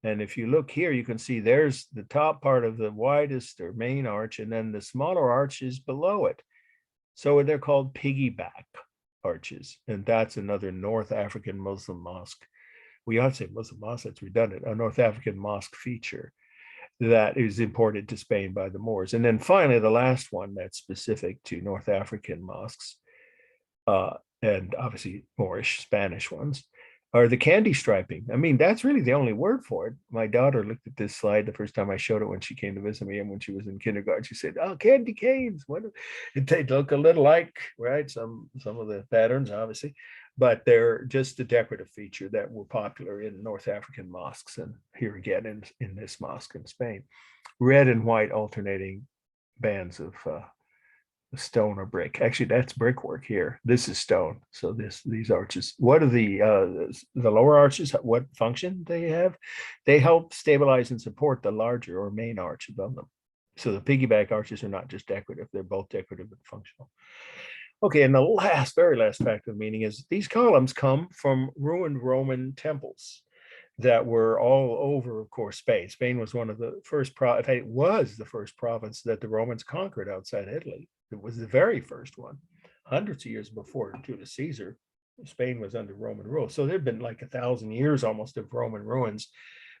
And if you look here, you can see there's the top part of the widest or main arch, and then the smaller arch is below it. So they're called piggyback arches. And that's another North African Muslim mosque. We ought to say Muslim mosque, that's redundant, a North African mosque feature that is imported to Spain by the Moors. And then finally, the last one that's specific to North African mosques, and obviously Moorish, Spanish ones, are the candy striping. I mean, that's really the only word for it. My daughter looked at this slide the first time I showed it when she came to visit me, and when she was in kindergarten, she said, "Oh, candy canes! What? They look a little like, right? Some of the patterns, obviously, but they're just a decorative feature that were popular in North African mosques, and here again in this mosque in Spain, red and white alternating bands of stone or brick. Actually, that's brickwork here. This is stone. So these arches. What are the lower arches? What function they have? They help stabilize and support the larger or main arch above them. So the piggyback arches are not just decorative; they're both decorative and functional. Okay, and the very last fact of meaning is these columns come from ruined Roman temples. that were all over, of course, Spain. Spain was one of the first, in fact, it was the first province that the Romans conquered outside Italy. It was the very first one, hundreds of years before Julius Caesar. Spain was under Roman rule. So there'd been like 1,000 years almost of Roman ruins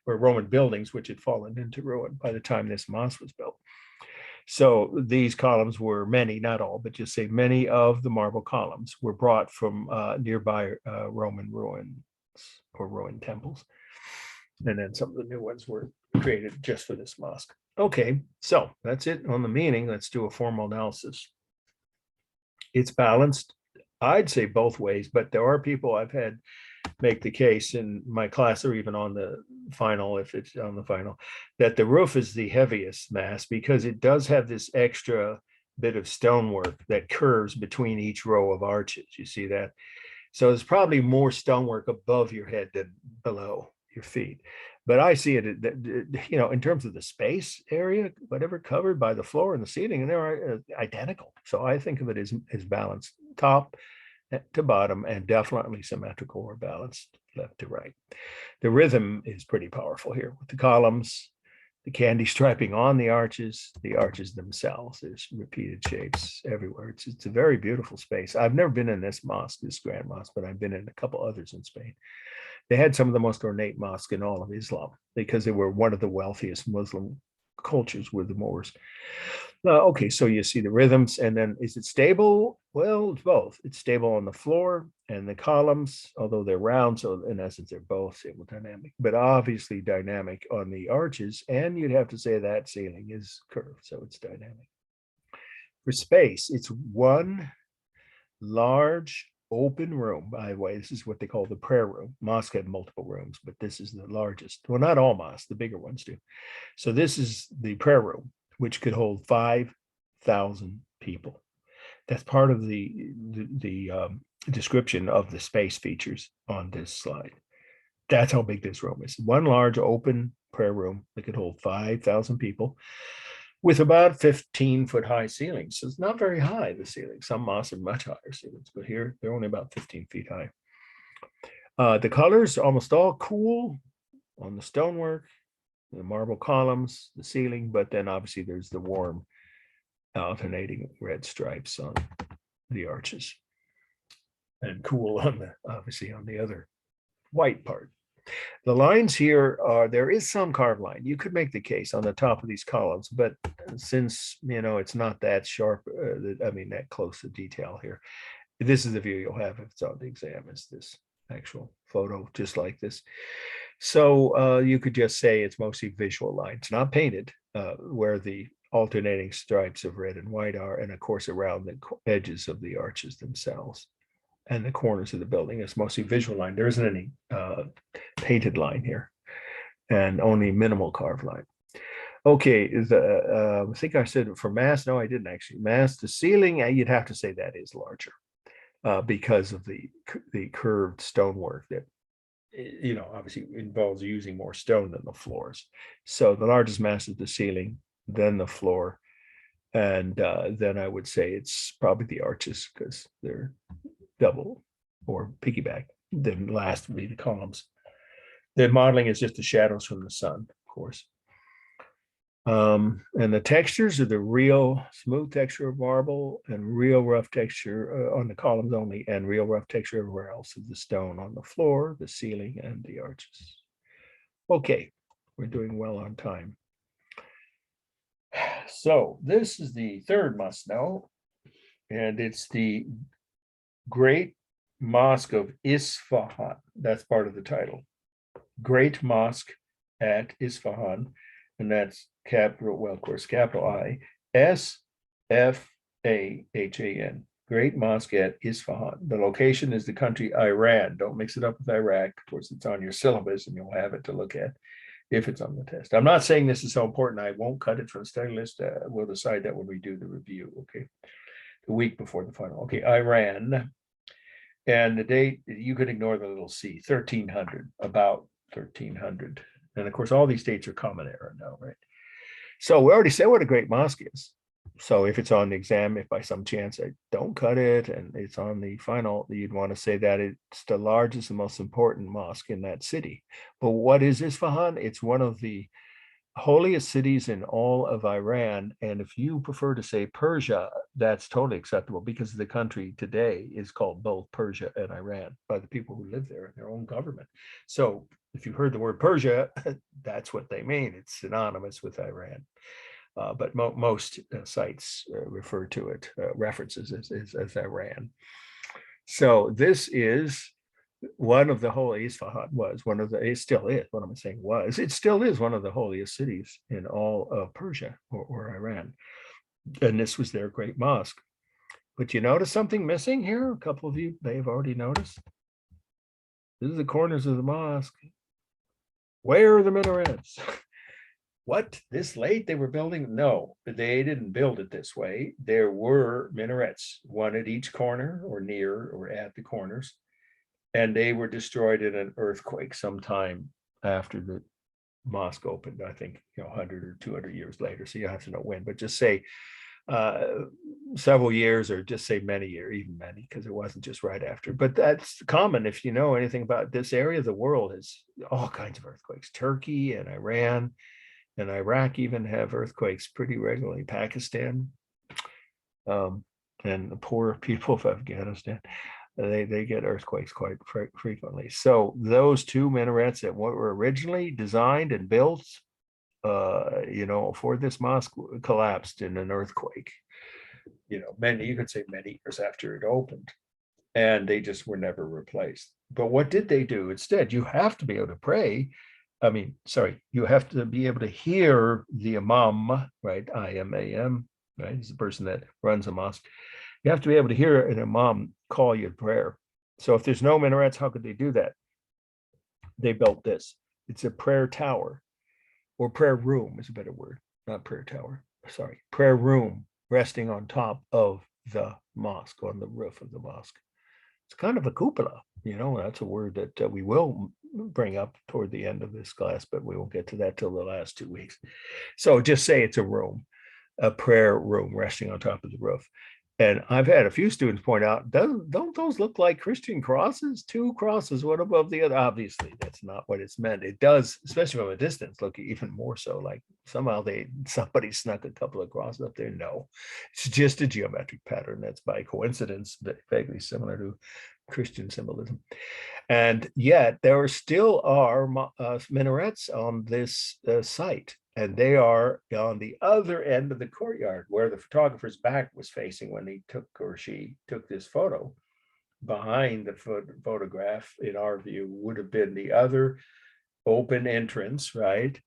or Roman buildings, which had fallen into ruin by the time this mosque was built. So these columns were many, not all, but just say many of the marble columns were brought from nearby Roman ruins or ruined temples. And then some of the new ones were created just for this mosque. Okay, so that's it on the meaning. Let's do a formal analysis. It's balanced, I'd say both ways, but there are people I've had make the case in my class or even on the final, if it's on the final, that the roof is the heaviest mass because it does have this extra bit of stonework that curves between each row of arches. You see that? So there's probably more stonework above your head than below your feet. But I see it, you know, in terms of the space area, whatever covered by the floor and the ceiling, and they're identical. So I think of it as balanced top to bottom and definitely symmetrical or balanced left to right. The rhythm is pretty powerful here with the columns, the candy striping on the arches themselves. There's repeated shapes everywhere. It's a very beautiful space. I've never been in this mosque, this grand mosque, but I've been in a couple others in Spain. They had some of the most ornate mosques in all of Islam because they were one of the wealthiest Muslim cultures with the Moors. Okay, so you see the rhythms, and then is it stable? Well, it's both. It's stable on the floor and the columns, although they're round, so in essence, they're both dynamic, but obviously dynamic on the arches, and you'd have to say that ceiling is curved, so it's dynamic. For space, it's one large open room. By the way, this is what they call the prayer room. Mosques have multiple rooms, but this is the largest. Well, not all mosques, the bigger ones do. So this is the prayer room, which could hold 5,000 people. That's part of the description of the space features on this slide. That's how big this room is. One large open prayer room that could hold 5,000 people with about 15-foot high ceilings. So it's not very high, the ceiling. Some mosques are much higher ceilings, but here they're only about 15 feet high. The colors almost all cool on the stonework, the marble columns, the ceiling, but then obviously there's the warm alternating red stripes on the arches and cool on the, obviously on the other white part. The lines here are, there is some carved line. You could make the case on the top of these columns, but since, you know, it's not that sharp, I mean, that close to detail here, this is the view you'll have if it's on the exam, is this actual photo, just like this. So you could just say it's mostly visual lines, not painted, where the alternating stripes of red and white are, and of course around the edges of the arches themselves and the corners of the building. It's mostly visual line. There isn't any painted line here, and only minimal carved line. Okay, I think I said for mass. No, I didn't actually. Mass, the ceiling, you'd have to say that is larger because of the curved stonework that, you know, obviously involves using more stone than the floors. So the largest mass is the ceiling, then the floor, and then I would say it's probably the arches because they're double or piggyback. Then last would be the columns. The modeling is just the shadows from the sun, of course. And the textures are the real smooth texture of marble and real rough texture on the columns only, and real rough texture everywhere else of the stone on the floor, the ceiling, and the arches. Okay, we're doing well on time. So this is the third must know, and it's the Great Mosque of Isfahan. That's part of the title. Great Mosque at Isfahan, and that's capital, well, of course, capital I, S-F-A-H-A-N. Great Mosque at Isfahan. The location is the country Iran. Don't mix it up with Iraq. Of course, it's on your syllabus and you'll have it to look at if it's on the test. I'm not saying this is so important. I won't cut it from the study list. We'll decide that when we do the review, okay? The week before the final. Okay, Iran. And the date, you could ignore the little c, 1300, about 1300. And of course, all these dates are common era now, right? So we already said what a great mosque is. So if it's on the exam, if by some chance I don't cut it and it's on the final, you'd want to say that it's the largest and most important mosque in that city. But what is Isfahan? It's one of the holiest cities in all of Iran. And if you prefer to say Persia, that's totally acceptable because the country today is called both Persia and Iran by the people who live there in their own government. So if you heard the word Persia, that's what they mean. It's synonymous with Iran. But most sites refer to it, references as Iran. So this is one of the holy Isfahan was one of the, it still is, what am I saying was, it still is one of the holiest cities in all of Persia or Iran. And this was their great mosque. But you notice something missing here? A couple of you may have already noticed. This is the corners of the mosque. Where are the minarets? What, this late they were building? No, they didn't build it this way. There were minarets, one at each corner or near or at the corners. And they were destroyed in an earthquake sometime after the mosque opened, I think, 100 or 200 years later. So you have to know when, but just say several years or just say many years, even many, because it wasn't just right after. But that's common. If you know anything about this area of the world, is all kinds of earthquakes. Turkey and Iran and Iraq even have earthquakes pretty regularly. Pakistan and the poor people of Afghanistan, they get earthquakes quite frequently. So those two minarets that were originally designed and built, for this mosque collapsed in an earthquake. You could say many years after it opened, and they just were never replaced. But what did they do instead? You have to be able to pray. You have to be able to hear the imam, right? IMAM, right? He's the person that runs a mosque. You have to be able to hear an imam call you to prayer. So if there's no minarets, how could they do that? They built this. It's a prayer tower, or prayer room is a better word, not prayer tower. Sorry, prayer room resting on top of the mosque, on the roof of the mosque. It's kind of a cupola, that's a word that we will bring up toward the end of this class, but we won't get to that till the last 2 weeks. So just say it's a room, a prayer room resting on top of the roof. And I've had a few students point out, don't those look like Christian crosses? Two crosses, one above the other. Obviously, that's not what it's meant. It does, especially from a distance, look even more so like somehow somebody snuck a couple of crosses up there. No, it's just a geometric pattern that's by coincidence vaguely similar to Christian symbolism. And yet there still are minarets on this site. And they are on the other end of the courtyard where the photographer's back was facing when he took or she took this photo. Behind the photograph, in our view, would have been the other open entrance, right,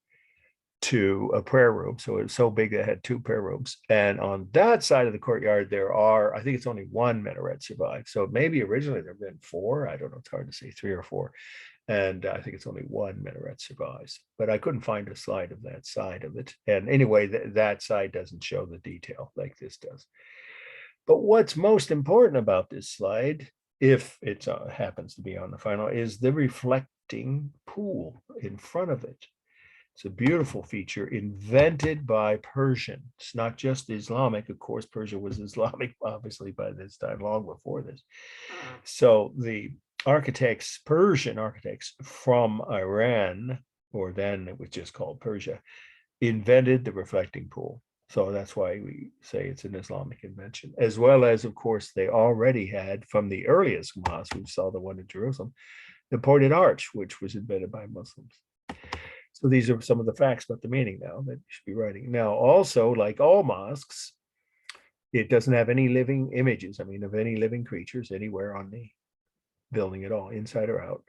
to a prayer room. So it was so big that it had two prayer rooms. And on that side of the courtyard, there are, I think it's only one minaret survived. So maybe originally there have been four. I don't know, it's hard to say, 3 or 4. And I think it's only one minaret survives, but I couldn't find a slide of that side of it. And anyway, that side doesn't show the detail like this does. But what's most important about this slide, if it happens to be on the final, is the reflecting pool in front of it. It's a beautiful feature invented by Persian. It's not just Islamic. Of course, Persia was Islamic, obviously, by this time, long before this. So the Persian architects from Iran, or then it was just called Persia, invented the reflecting pool. So that's why we say it's an Islamic invention, as well as, of course, they already had from the earliest mosque, we saw the one in Jerusalem, the pointed arch, which was invented by Muslims. So these are some of the facts about the meaning now that you should be writing. Now, also, like all mosques, it doesn't have any living images, of any living creatures anywhere on the building at all, inside or out.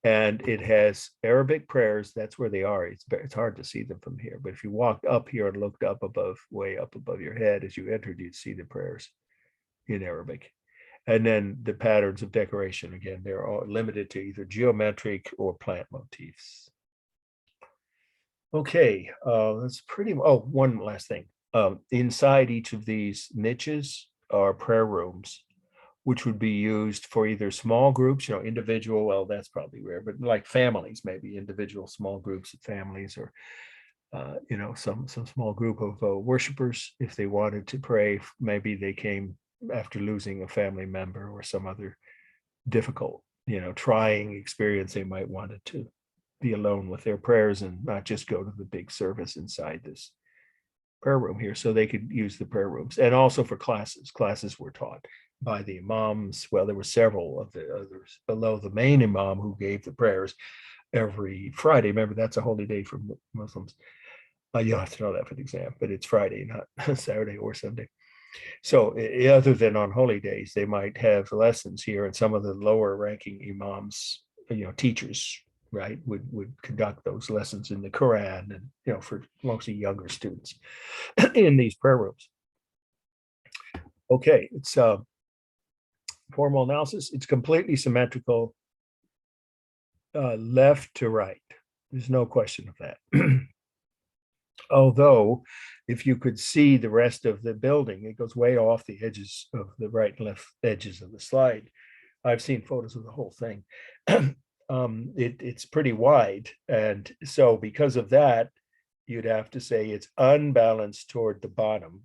And it has Arabic prayers. That's where they are. It's hard to see them from here. But if you walked up here and looked up above, way up above your head as you entered, you'd see the prayers in Arabic. And then the patterns of decoration, again, they're all limited to either geometric or plant motifs. Okay, that's pretty, one last thing. Inside each of these niches are prayer rooms, which would be used for either small groups, individual, well, that's probably rare, but like families, maybe individual small groups of families, or some small group of worshipers, if they wanted to pray, maybe they came after losing a family member or some other difficult, trying experience, they might want to be alone with their prayers and not just go to the big service inside this prayer room here. So they could use the prayer rooms. And also for classes were taught by the imams. Well, there were several of the others below the main imam who gave the prayers every Friday. Remember, that's a holy day for Muslims. You don't have to know that for the exam, but it's Friday, not Saturday or Sunday. So other than on holy days, they might have lessons here, and some of the lower ranking imams, teachers, right, would conduct those lessons in the Quran, and for mostly younger students in these prayer rooms. Okay, it's formal analysis. It's completely symmetrical, left to right. There's no question of that. Although, if you could see the rest of the building, it goes way off the edges of the right and left edges of the slide. I've seen photos of the whole thing. It's pretty wide. And so because of that, you'd have to say it's unbalanced toward the bottom,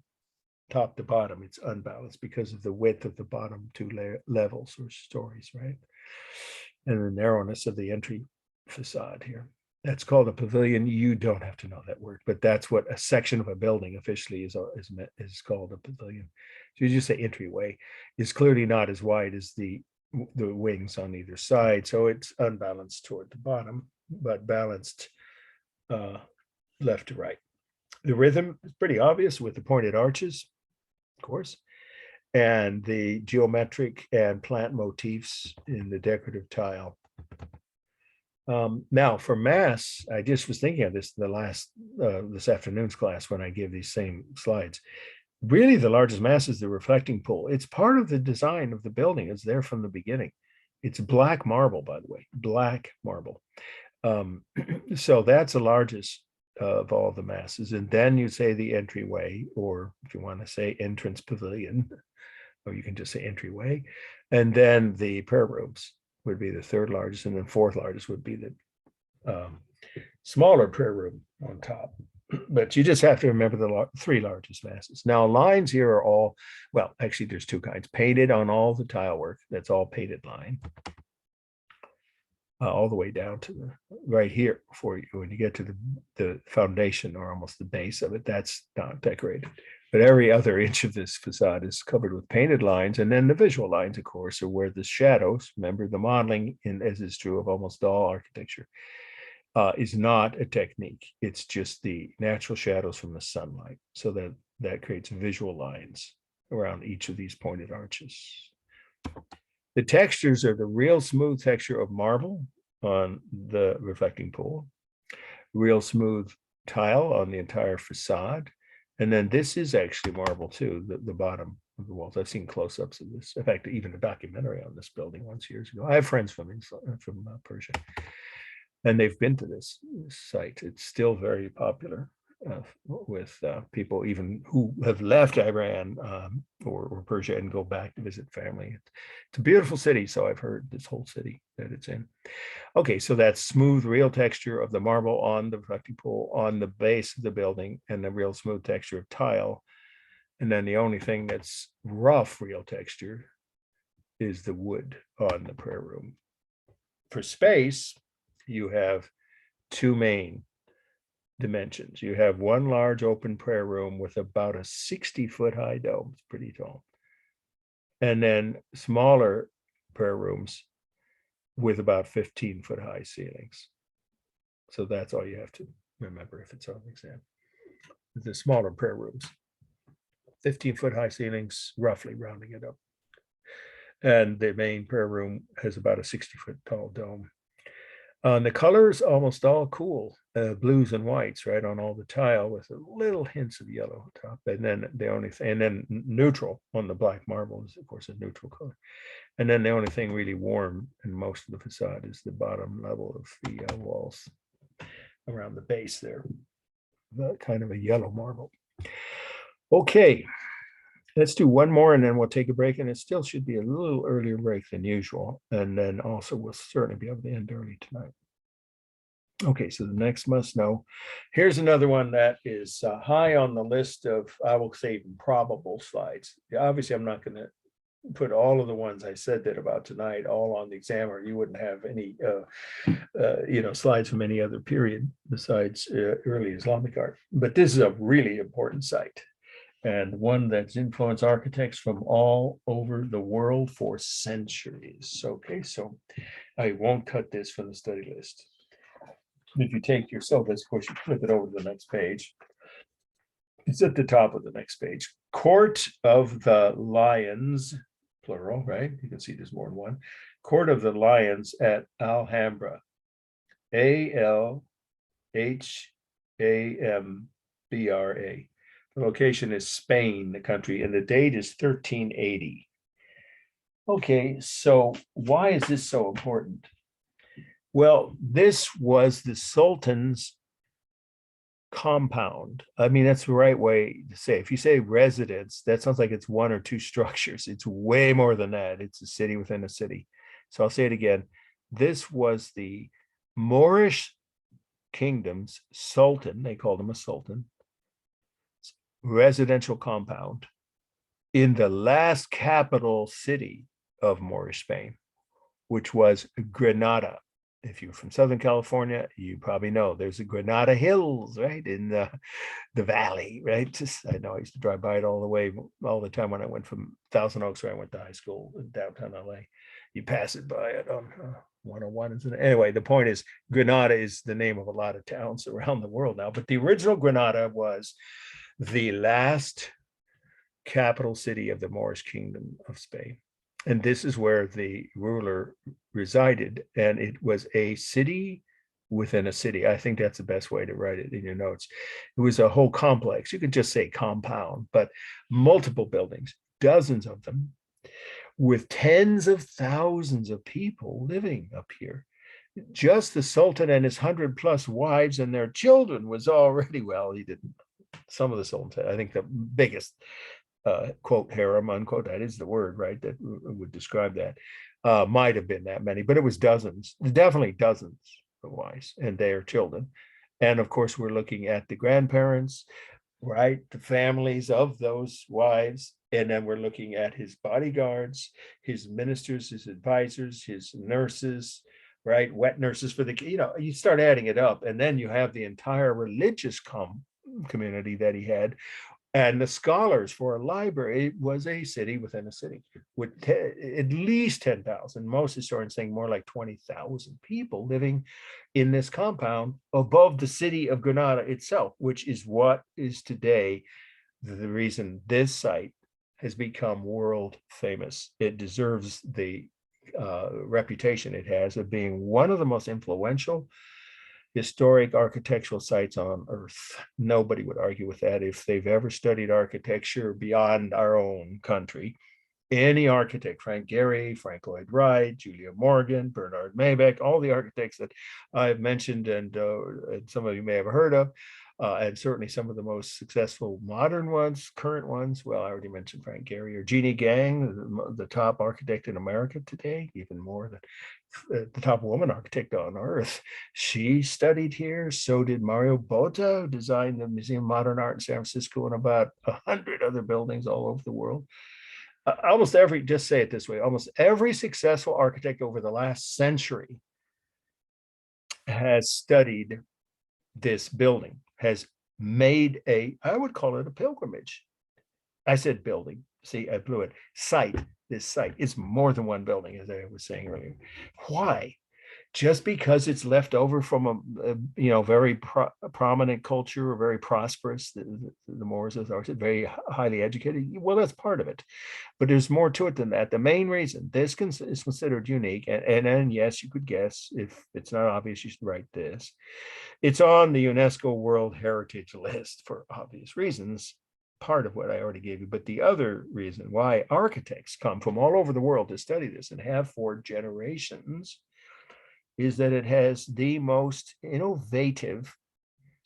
top to bottom. It's unbalanced because of the width of the bottom two levels or stories, right? And the narrowness of the entry facade here. That's called a pavilion. You don't have to know that word, but that's what a section of a building officially is called, a pavilion. So you just say entryway. Is clearly not as wide as the wings on either side, so it's unbalanced toward the bottom, but balanced left to right. The rhythm is pretty obvious with the pointed arches, of course, and the geometric and plant motifs in the decorative tile. Now for mass, I just was thinking of this this afternoon's class when I give these same slides. Really, the largest mass is the reflecting pool. It's part of the design of the building. It's there from the beginning. It's black marble, by the way, black marble. So that's the largest of all the masses. And then you say the entryway, or if you want to say entrance pavilion, or you can just say entryway. And then the prayer rooms would be the third largest, and then fourth largest would be the smaller prayer room on top. But you just have to remember the three largest masses. Now, lines here are all, well, actually, there's two kinds. Painted on all the tile work, that's all painted line. All the way down to the right here for you. When you get to the foundation or almost the base of it, that's not decorated. But every other inch of this facade is covered with painted lines. And then the visual lines, of course, are where the shadows, remember the modeling, as is true of almost all architecture, is not a technique. It's just the natural shadows from the sunlight. So that creates visual lines around each of these pointed arches. The textures are the real smooth texture of marble on the reflecting pool, real smooth tile on the entire facade. And then this is actually marble too, the bottom of the walls. I've seen close-ups of this. In fact, even a documentary on this building once years ago. I have friends from Persia, and they've been to this site. It's still very popular with people even who have left Iran or Persia and go back to visit family. It's a beautiful city, so I've heard, this whole city that it's in. Okay, so that's smooth, real texture of the marble on the reflecting pool, on the base of the building, and the real smooth texture of tile. And then the only thing that's rough, real texture is the wood on the prayer room. For space, you have two main dimensions. You have one large open prayer room with about a 60-foot high dome. It's pretty tall. And then smaller prayer rooms with about 15-foot high ceilings. So that's all you have to remember if it's on the exam. The smaller prayer rooms, 15-foot high ceilings, roughly rounding it up. And the main prayer room has about a 60-foot tall dome. The colors almost all cool, blues and whites, right, on all the tile with a little hints of yellow top. And then the only thing, and then neutral on the black marble is, of course, a neutral color. And then the only thing really warm in most of the facade is the bottom level of the walls around the base there, kind of a yellow marble. Okay, let's do one more and then we'll take a break, and it still should be a little earlier break than usual. And then also we'll certainly be able to end early tonight. Okay, so the next must know. Here's another one that is high on the list of, I will say, probable slides. Obviously, I'm not going to put all of the ones I said that about tonight all on the exam, or you wouldn't have any, slides from any other period besides early Islamic art. But this is a really important site, and one that's influenced architects from all over the world for centuries. Okay, so I won't cut this from the study list. If you take your syllabus, of course, you flip it over to the next page. It's at the top of the next page. Court of the Lions, plural, right? You can see there's more than one. Court of the Lions at Alhambra. Alhambra. The location is Spain, the country, and the date is 1380. Okay, so why is this so important? Well, this was the Sultan's compound. I mean, that's the right way to say. If you say residence, that sounds like it's one or two structures. It's way more than that. It's a city within a city. So I'll say it again. This was the Moorish kingdom's sultan, they called him a sultan, residential compound in the last capital city of Moorish Spain, which was Granada. If you're from Southern California, you probably know there's the Granada Hills, right, in the valley, right? Just, I know I used to drive by it all the time when I went from Thousand Oaks, where I went to high school in downtown LA. You pass it by it on 101. Isn't it? Anyway, the point is, Granada is the name of a lot of towns around the world now, but the original Granada was the last capital city of the Moorish Kingdom of Spain. And this is where the ruler resided. And it was a city within a city. I think that's the best way to write it in your notes. It was a whole complex. You could just say compound, but multiple buildings, dozens of them, with tens of thousands of people living up here. Just the Sultan and his 100+ wives and their children was already, well, he didn't, some of the Sultans, I think the biggest quote harem unquote, that is the word, right, that would describe that, might have been that many, but it was dozens, definitely dozens of wives and their children. And of course, we're looking at the grandparents, right, the families of those wives, and then we're looking at his bodyguards, his ministers, his advisors, his nurses, right, wet nurses for the, you start adding it up, and then you have the entire religious community that he had. And the scholars for a library. It was a city within a city with at least 10,000. Most historians saying more like 20,000 people living in this compound above the city of Granada itself, which is what is today the reason this site has become world famous. It deserves the reputation it has of being one of the most influential historic architectural sites on earth. Nobody would argue with that if they've ever studied architecture beyond our own country. Any architect, Frank Gehry, Frank Lloyd Wright, Julia Morgan, Bernard Maybeck, all the architects that I've mentioned and some of you may have heard of, and certainly some of the most successful modern ones, current ones. Well, I already mentioned Frank Gehry, or Jeannie Gang, the top architect in America today, even more than the top woman architect on earth. She studied here. So did Mario Botta, who designed the Museum of Modern Art in San Francisco and about 100 other buildings all over the world. Just say it this way, almost every successful architect over the last century has studied this building, has made I would call it a pilgrimage. I said building. See, I blew it. This site is more than one building, as I was saying earlier. Why? Just because it's left over from a very prominent culture, or very prosperous, the Moors, as I said, very highly educated. Well, that's part of it, but there's more to it than that. The main reason this is considered unique, and yes, you could guess, if it's not obvious, you should write this. It's on the UNESCO World Heritage List for obvious reasons. Part of what I already gave you, but the other reason why architects come from all over the world to study this and have for generations is that it has the most innovative,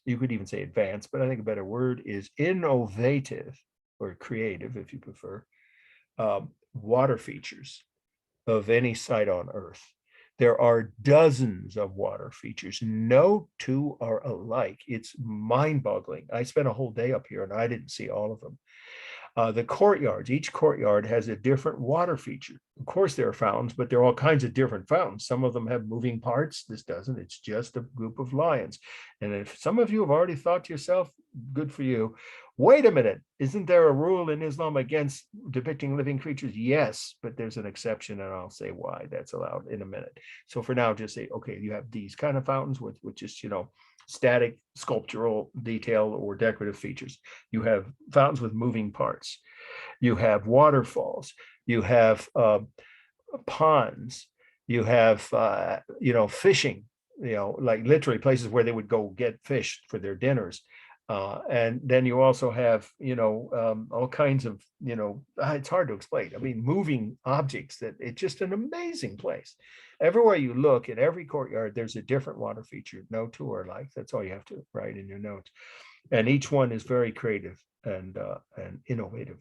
you could even say advanced, but I think a better word is innovative, or creative if you prefer, water features of any site on earth. There are dozens of water features. No two are alike. It's mind-boggling. I spent a whole day up here and I didn't see all of them. The courtyards, each courtyard has a different water feature. Of course, there are fountains, but there are all kinds of different fountains. Some of them have moving parts. This doesn't. It's just a group of lions. And if some of you have already thought to yourself, good for you, wait a minute, isn't there a rule in Islam against depicting living creatures? Yes, but there's an exception, and I'll say why that's allowed in a minute. So for now, just say, okay, you have these kind of fountains with just, static sculptural detail or decorative features. You have fountains with moving parts. You have waterfalls. You have ponds. You have, fishing, like literally places where they would go get fish for their dinners. And then you also have, all kinds of, it's hard to explain. I mean, moving objects that it's just an amazing place. Everywhere you look in every courtyard, there's a different water feature. No two are alike. That's all you have to write in your notes. And each one is very creative and innovative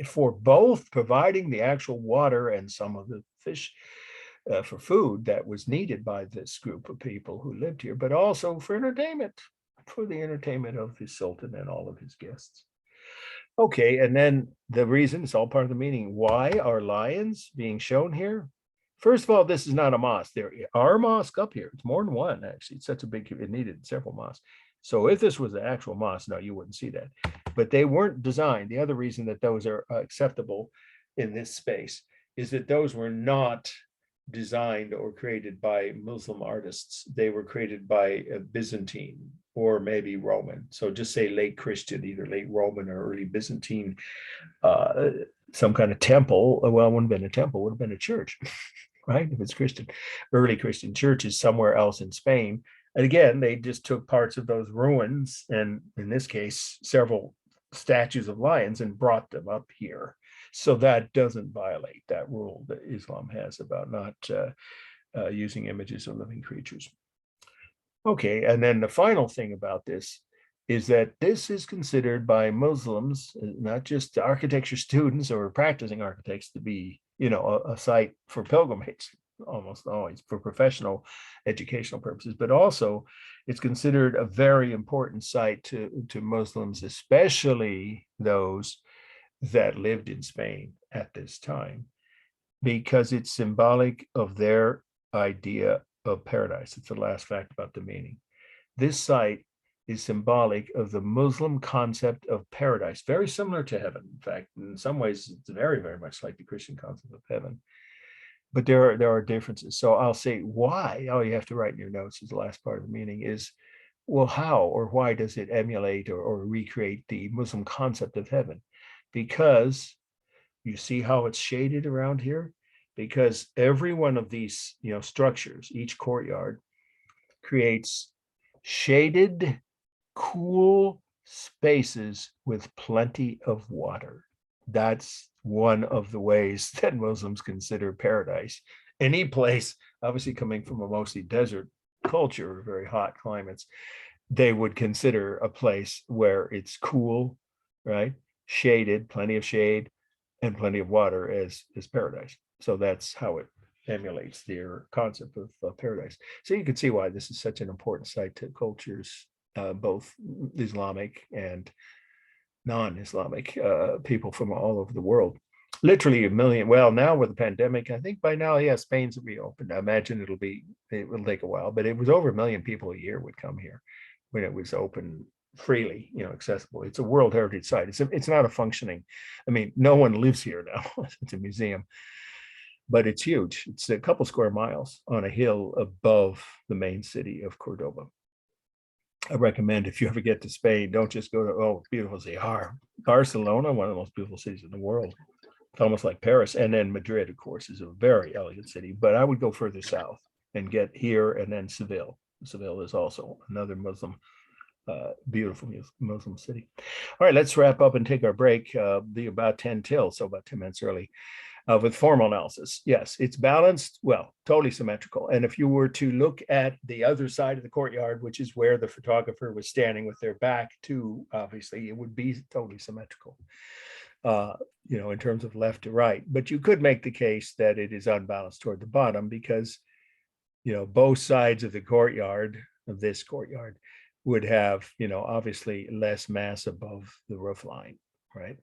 for both providing the actual water and some of the fish for food that was needed by this group of people who lived here, but also for entertainment, for the entertainment of his sultan and all of his guests. Okay, and then the reason, it's all part of the meaning. Why are lions being shown here? First of all, this is not a mosque. There are mosques up here. It's more than one, actually. It's such a big, it needed several mosques. So if this was an actual mosque, no, you wouldn't see that. But they weren't designed. The other reason that those are acceptable in this space is that those were not designed or created by Muslim artists. They were created by a Byzantine or maybe Roman. So just say late Christian, either late Roman or early Byzantine, some kind of temple. Well, it wouldn't have been a temple, it would have been a church, right? If it's Christian, early Christian churches somewhere else in Spain. And again, they just took parts of those ruins, and in this case, several statues of lions, and brought them up here. So that doesn't violate that rule that Islam has about not using images of living creatures. Okay, and then the final thing about this is that this is considered by Muslims, not just architecture students or practicing architects, to be, a site for pilgrimage, almost always for professional educational purposes, but also it's considered a very important site to Muslims, especially those that lived in Spain at this time, because it's symbolic of their idea of paradise. It's the last fact about the meaning. This site is symbolic of the Muslim concept of paradise, very similar to heaven. In fact, in some ways, it's very, very much like the Christian concept of heaven. But there are differences. So I'll say why. All you have to write in your notes is the last part of the meaning is, well, how or why does it emulate or recreate the Muslim concept of heaven? Because you see how it's shaded around here? Because every one of these, structures, each courtyard creates shaded, cool spaces with plenty of water. That's one of the ways that Muslims consider paradise. Any place, obviously coming from a mostly desert culture, very hot climates, they would consider a place where it's cool, right? Shaded, plenty of shade, and plenty of water as paradise. So that's how it emulates their concept of paradise. So you can see why this is such an important site to cultures, both Islamic and non-Islamic people from all over the world. Literally a million. Well, now with the pandemic, I think by now, yeah, Spain's reopened. I imagine it will take a while, but it was over 1 million people a year would come here when it was open freely, accessible. It's a World Heritage Site. It's not a functioning. I mean, no one lives here now. It's a museum, but it's huge. It's a couple square miles on a hill above the main city of Cordoba. I recommend if you ever get to Spain, don't just go to, oh, beautiful as they are. Barcelona, one of the most beautiful cities in the world. It's almost like Paris. And then Madrid, of course, is a very elegant city, but I would go further south and get here and then Seville. Seville is also another beautiful Muslim city. All right, let's wrap up and take our break. Be about 10 till, so about 10 minutes early. with formal analysis. Yes, it's balanced, well, totally symmetrical. And if you were to look at the other side of the courtyard, which is where the photographer was standing with their back to, obviously, it would be totally symmetrical, in terms of left to right. But you could make the case that it is unbalanced toward the bottom because, both sides of the courtyard, of this courtyard, would have, obviously less mass above the roof line, right?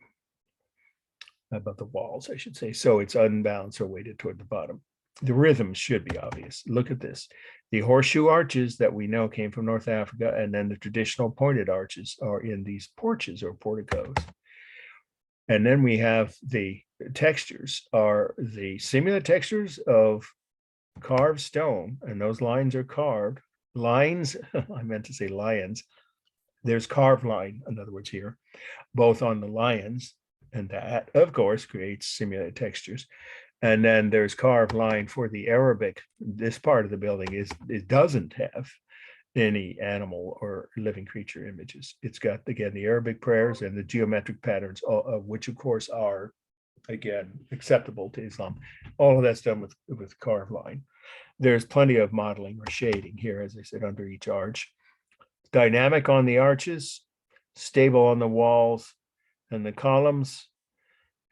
Above the walls, I should say. So it's unbalanced or weighted toward the bottom. The rhythms should be obvious. Look at this. The horseshoe arches that we know came from North Africa, and then the traditional pointed arches are in these porches or porticos. And then we have the textures are the similar textures of carved stone, and those lines are carved. Lines, I meant to say lions. There's carved line, in other words, here, both on the lions, and that, of course, creates simulated textures. And then there's carved line for the Arabic. This part of the building it doesn't have any animal or living creature images. It's got, again, the Arabic prayers and the geometric patterns, of which, of course, are, again, acceptable to Islam. All of that's done with carved line. There's plenty of modeling or shading here, as I said, under each arch. Dynamic on the arches, stable on the walls and the columns,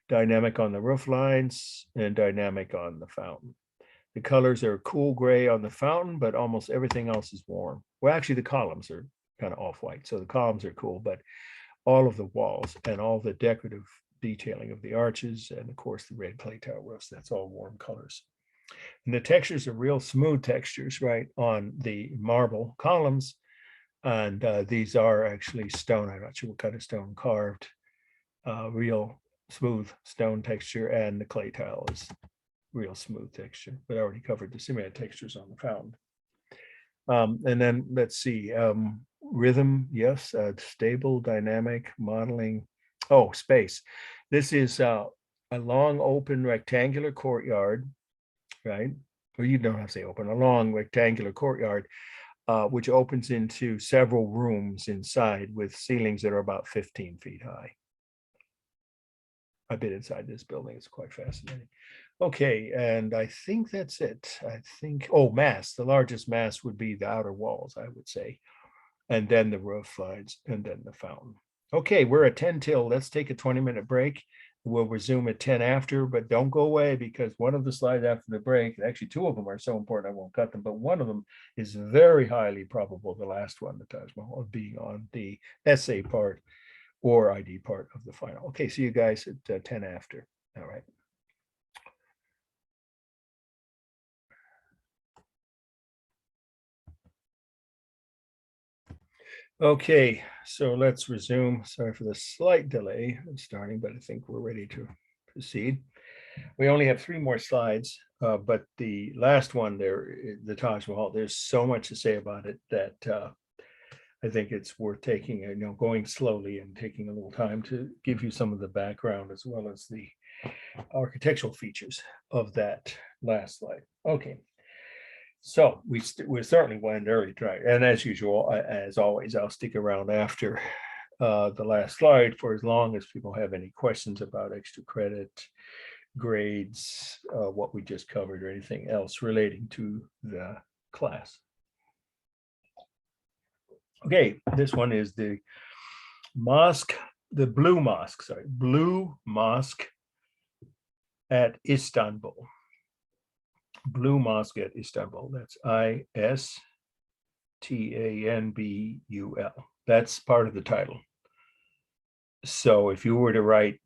dynamic on the roof lines, and dynamic on the fountain. The colors are cool gray on the fountain, but almost everything else is warm. Well, actually, the columns are kind of off-white, so the columns are cool, but all of the walls and all the decorative detailing of the arches, and of course, the red clay tile roofs, that's all warm colors. And the textures are real smooth textures, right, on the marble columns. And these are actually stone. I'm not sure what kind of stone carved, real smooth stone texture, and the clay tile is real smooth texture, but I already covered the simulated textures on the fountain. And then let's see, rhythm, yes, stable, dynamic, modeling. Oh, space. This is a long, open, rectangular courtyard, right? Or you don't have to say open, a long rectangular courtyard, which opens into several rooms inside with ceilings that are about 15 feet high. I've been inside this building. It's quite fascinating. Okay, and I think that's it. I think, mass. The largest mass would be the outer walls, I would say. And then the roof lines, and then the fountain. Okay, we're at 10 till. Let's take a 20-minute break. We'll resume at 10 after, but don't go away, because one of the slides after the break, actually two of them are so important I won't cut them, but one of them is very highly probable, the last one, the Taj Mahal, of being on the essay part or ID part of the final. Okay, see you guys at 10 after. All right. Okay, so let's resume. Sorry for the slight delay in starting, but I think we're ready to proceed. We only have 3 more slides, but the last one there, the Taj Mahal, there's so much to say about it that I think it's worth taking, going slowly and taking a little time to give you some of the background as well as the architectural features of that last slide. Okay. So we certainly went early, right? And as usual, as always, I'll stick around after the last slide for as long as people have any questions about extra credit, grades, what we just covered, or anything else relating to the class. Okay, this one is the mosque, the Blue Mosque, Blue Mosque at Istanbul. Blue Mosque at Istanbul. That's Istanbul. That's part of the title. So if you were to write,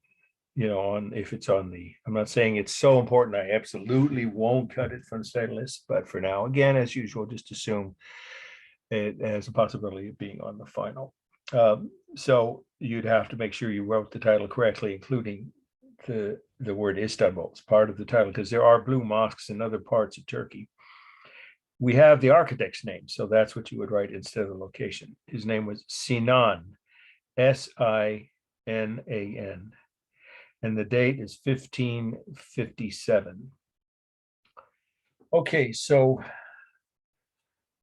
if it's on the, I'm not saying it's so important, I absolutely won't cut it from the study list, but for now, again, as usual, just assume it has a possibility of being on the final. So you'd have to make sure you wrote the title correctly, including the word Istanbul as part of the title, because there are blue mosques in other parts of Turkey. We have the architect's name, so that's what you would write instead of the location. His name was Sinan, Sinan, and the date is 1557. Okay, so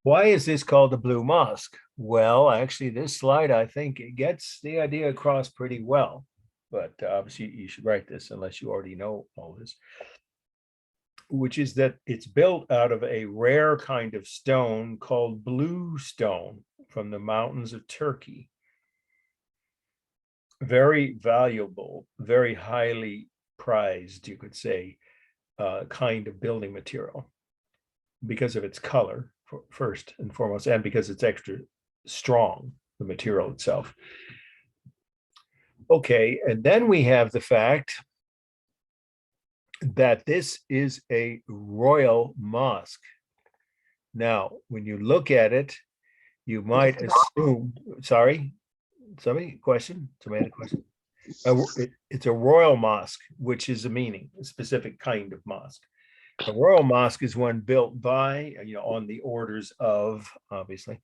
why is this called the Blue Mosque? Well, actually, this slide, I think it gets the idea across pretty well. but obviously you should write this unless you already know all this, which is that it's built out of a rare kind of stone called blue stone from the mountains of Turkey. Very valuable, very highly prized, you could say, kind of building material because of its color, first and foremost, and because it's extra strong, the material itself. Okay, and then we have the fact that this is a royal mosque. Now, when you look at it, you might assume, sorry, somebody had a question. It's a royal mosque, which is a meaning, a specific kind of mosque. A royal mosque is one built by, on the orders of, obviously,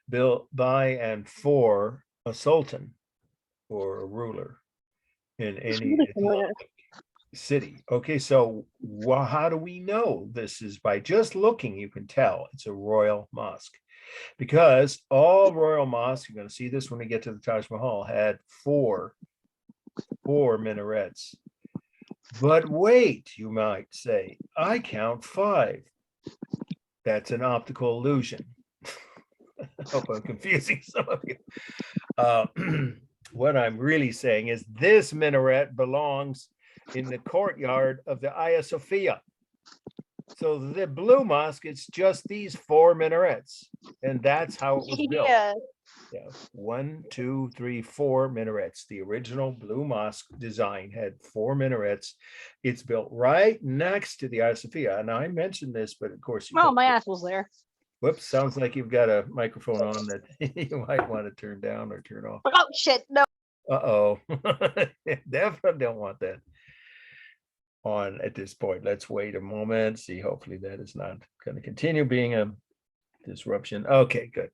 built by and for a sultan or a ruler in any city. Okay, so how do we know this is? By just looking, you can tell it's a royal mosque, because all royal mosques, you're going to see this when we get to the Taj Mahal, had four minarets. But wait, you might say, I count 5. That's an optical illusion. I hope I'm confusing some of you. What I'm really saying is this minaret belongs in the courtyard of the Hagia Sophia. So the blue mosque, it's just these 4 minarets, and that's how it was built. Yeah, 1, 2, 3, 4 minarets. The original blue mosque design had 4 minarets. It's built right next to the Hagia Sophia. And I mentioned this, but of course, my ass was there. Whoops, sounds like you've got a microphone on that you might want to turn down or turn off. Oh shit, no. Uh-oh. Definitely don't want that on at this point. Let's wait a moment. See, hopefully that is not going to continue being a disruption. Okay, good.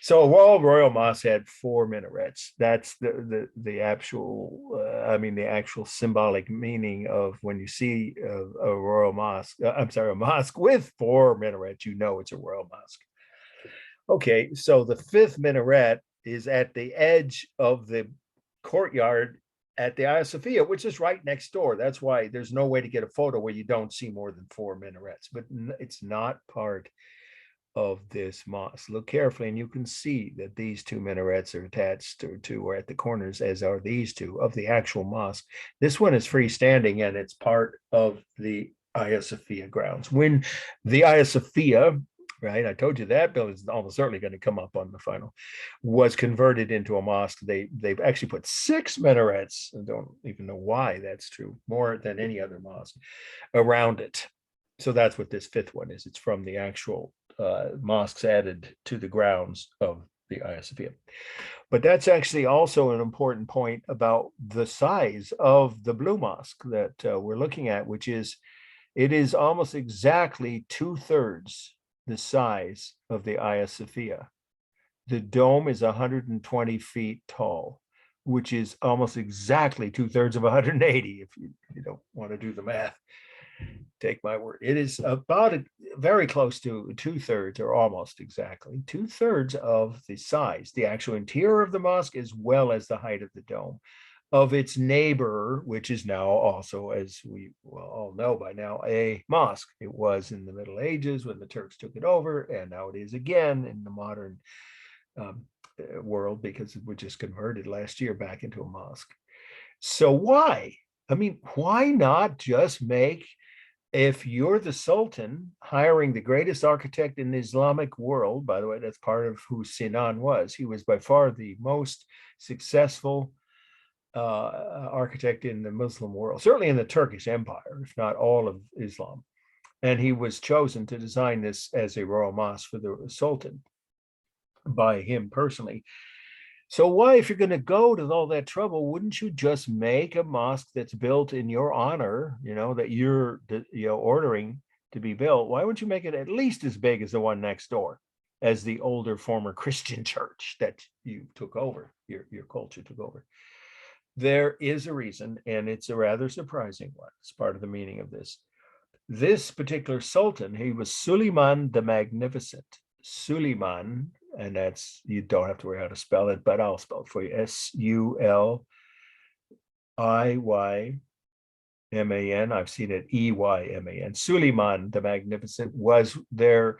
So all royal mosques had 4 minarets. That's the actual, the actual symbolic meaning of when you see a royal mosque. A mosque with 4 minarets, you know it's a royal mosque. Okay, so the 5th minaret is at the edge of the courtyard at the Hagia Sophia, which is right next door. That's why there's no way to get a photo where you don't see more than 4 minarets, but it's not part of this mosque. Look carefully and you can see that these 2 minarets are attached to or at the corners, as are these 2 of the actual mosque. This one is freestanding and it's part of the Hagia Sophia grounds. When the Hagia Sophia, right, I told you that building is almost certainly going to come up on the final, was converted into a mosque, they've actually put 6 minarets, I don't even know why that's true, more than any other mosque around it. So that's what this 5th one is. It's from the actual mosques added to the grounds of the Hagia Sophia. But that's actually also an important point about the size of the blue mosque that we're looking at, which is it is almost exactly 2/3 the size of the Hagia Sophia. The dome is 120 feet tall, which is almost exactly 2/3 of 180, if you don't want to do the math. Take my word. It is about very close to 2/3, or almost exactly 2/3 of the size, the actual interior of the mosque, as well as the height of the dome of its neighbor, which is now also, as we all know by now, a mosque. It was in the Middle Ages when the Turks took it over, and now it is again in the modern world, because it was just converted last year back into a mosque. So why? Why not just make, if you're the Sultan hiring the greatest architect in the Islamic world, by the way, that's part of who Sinan was. He was by far the most successful architect in the Muslim world, certainly in the Turkish Empire, if not all of Islam. And he was chosen to design this as a royal mosque for the Sultan by him personally. So why, if you're going to go to all that trouble, wouldn't you just make a mosque that's built in your honor, that you're ordering to be built? Why wouldn't you make it at least as big as the one next door, as the older former Christian church that you took over, your culture took over? There is a reason, and it's a rather surprising one. It's part of the meaning of this. This particular sultan, he was Suleiman the Magnificent. Suleiman, and that's, you don't have to worry how to spell it, but I'll spell it for you. Iyman. I've seen it Eyman. Suleiman the Magnificent was their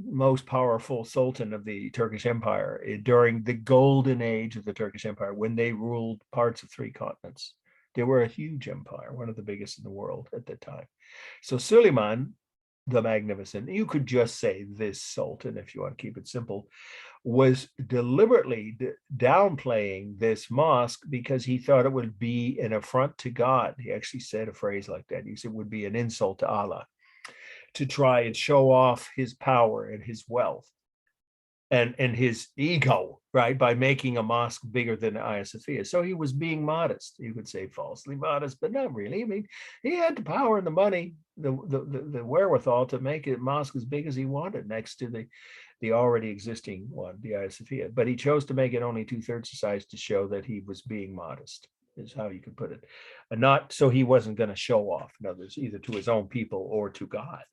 most powerful sultan of the Turkish Empire during the golden age of the Turkish Empire, when they ruled parts of 3 continents. They were a huge empire, one of the biggest in the world at the time. So Suleiman the Magnificent, you could just say this sultan if you want to keep it simple, was deliberately downplaying this mosque because he thought it would be an affront to God. He actually said a phrase like that. He said it would be an insult to Allah to try and show off his power and his wealth and his ego, right, by making a mosque bigger than Hagia Sophia. So he was being modest. You could say falsely modest, but not really. I mean, he had the power and the money, the wherewithal to make a mosque as big as he wanted next to the already existing one, the Hagia Sophia. But he chose to make it only 2/3 the size to show that he was being modest, is how you could put it. And not so he wasn't going to show off, in other words, either to his own people or to God.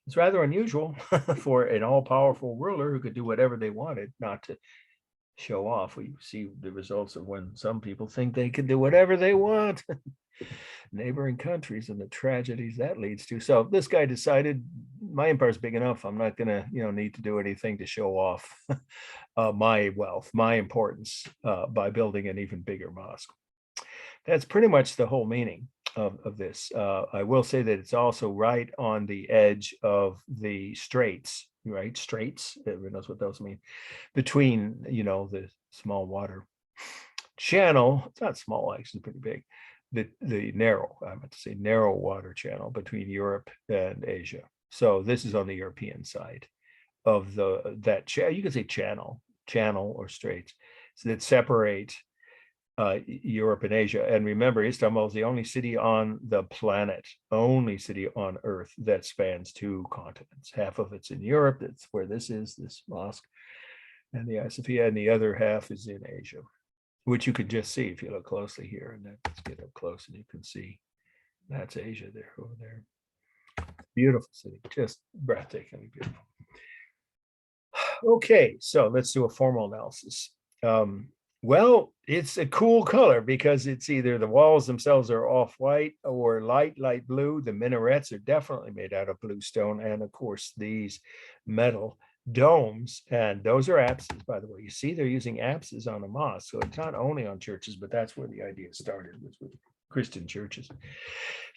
It's rather unusual for an all-powerful ruler who could do whatever they wanted, not to show off. We see the results of when some people think they can do whatever they want. Neighboring countries and the tragedies that leads to. So this guy decided my empire is big enough. I'm not going to, need to do anything to show off my wealth, my importance by building an even bigger mosque. That's pretty much the whole meaning of this. I will say that it's also right on the edge of the straits, right? Straits, everyone knows what those mean. Between, the small water channel, it's not small, actually pretty big. The narrow, I meant to say narrow water channel between Europe and Asia. So this is on the European side of that you could say channel or straits, so that separate Europe and Asia. And remember, Istanbul is the only city on the planet, only city on Earth that spans 2 continents. Half of it's in Europe, that's where this mosque, and the Hagia Sophia, and the other half is in Asia, which you could just see if you look closely here. And then let's get up close and you can see that's Asia there, over there. Beautiful city, just breathtakingly beautiful. Okay, so let's do a formal analysis. Well, it's a cool color because it's either the walls themselves are off-white or light blue. The minarets are definitely made out of blue stone. And of course, these metal domes, and those are apses, by the way. You see, they're using apses on a mosque. So it's not only on churches, but that's where the idea started, was with Christian churches.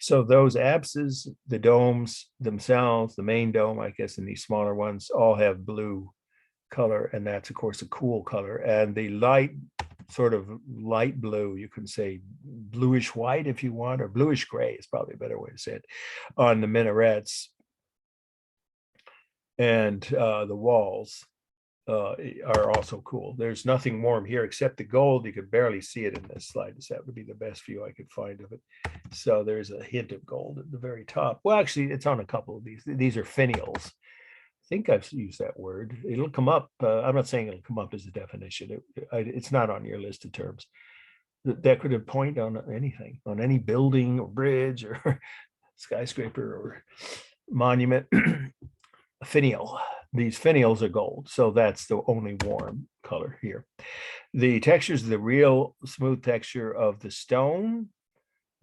So those apses, the domes themselves, the main dome, I guess, and these smaller ones all have blue color, and that's of course a cool color. And the sort of light blue, you can say bluish white if you want, or bluish gray is probably a better way to say it, on the minarets and the walls are also cool. There's nothing warm here except the gold. You could barely see it in this slide. That would be the best view I could find of it. So there's a hint of gold at the very top. Well, actually, it's on a couple of these. These are finials. I think I've used that word. It'll come up. I'm not saying it'll come up as a definition. It's not on your list of terms. The decorative point on anything, on any building or bridge or skyscraper or monument. Finial. These finials are gold, so that's the only warm color here. The texture is the real smooth texture of the stone.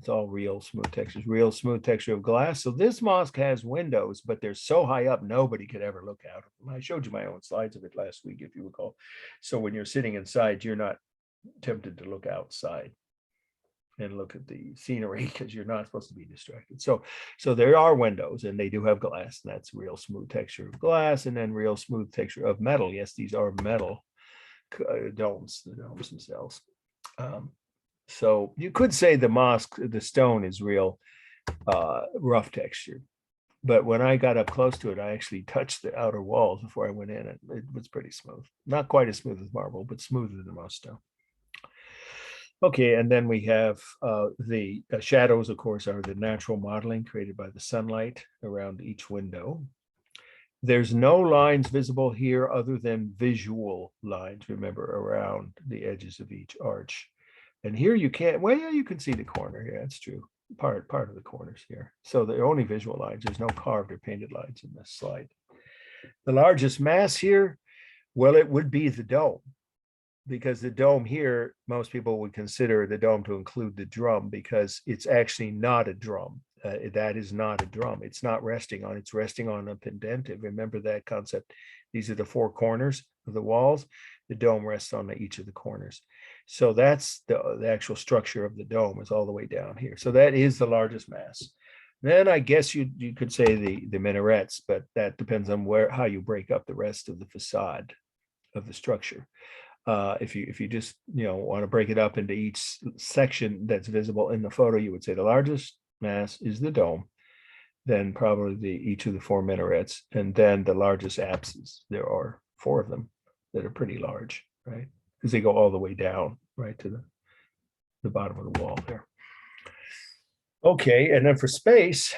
It's all real smooth textures, real smooth texture of glass. So this mosque has windows, but they're so high up, nobody could ever look out of them. I showed you my own slides of it last week, if you recall. So when you're sitting inside, you're not tempted to look outside and look at the scenery because you're not supposed to be distracted. So there are windows, and they do have glass, and that's real smooth texture of glass, and then real smooth texture of metal. Yes, these are metal domes, the domes themselves. So you could say the mosque, the stone is real rough texture. But when I got up close to it, I actually touched the outer walls before I went in. It was pretty smooth. Not quite as smooth as marble, but smoother than most stone. Okay, and then we have the shadows, of course, are the natural modeling created by the sunlight around each window. There's no lines visible here other than visual lines, remember, around the edges of each arch. And here you can't, well, yeah, you can see the corner. Yeah, that's true. Part of the corners here. So they're only visual lines. There's no carved or painted lines in this slide. The largest mass here, well, it would be the dome. because the dome here, most people would consider the dome to include the drum because it's actually not a drum. That is not a drum. It's not resting on, it's resting on a pendentive. Remember that concept. These are the four corners of the walls. The dome rests on each of the corners. So that's the actual structure of the dome is all the way down here. So that is the largest mass. Then I guess you could say the minarets, but that depends on how you break up the rest of the facade of the structure. If you just want to break it up into each section that's visible in the photo, you would say the largest mass is the dome, then probably each of the four minarets, and then the largest apses. There are four of them that are pretty large, right? Because they go all the way down, right, to the bottom of the wall there. Okay, and then for space,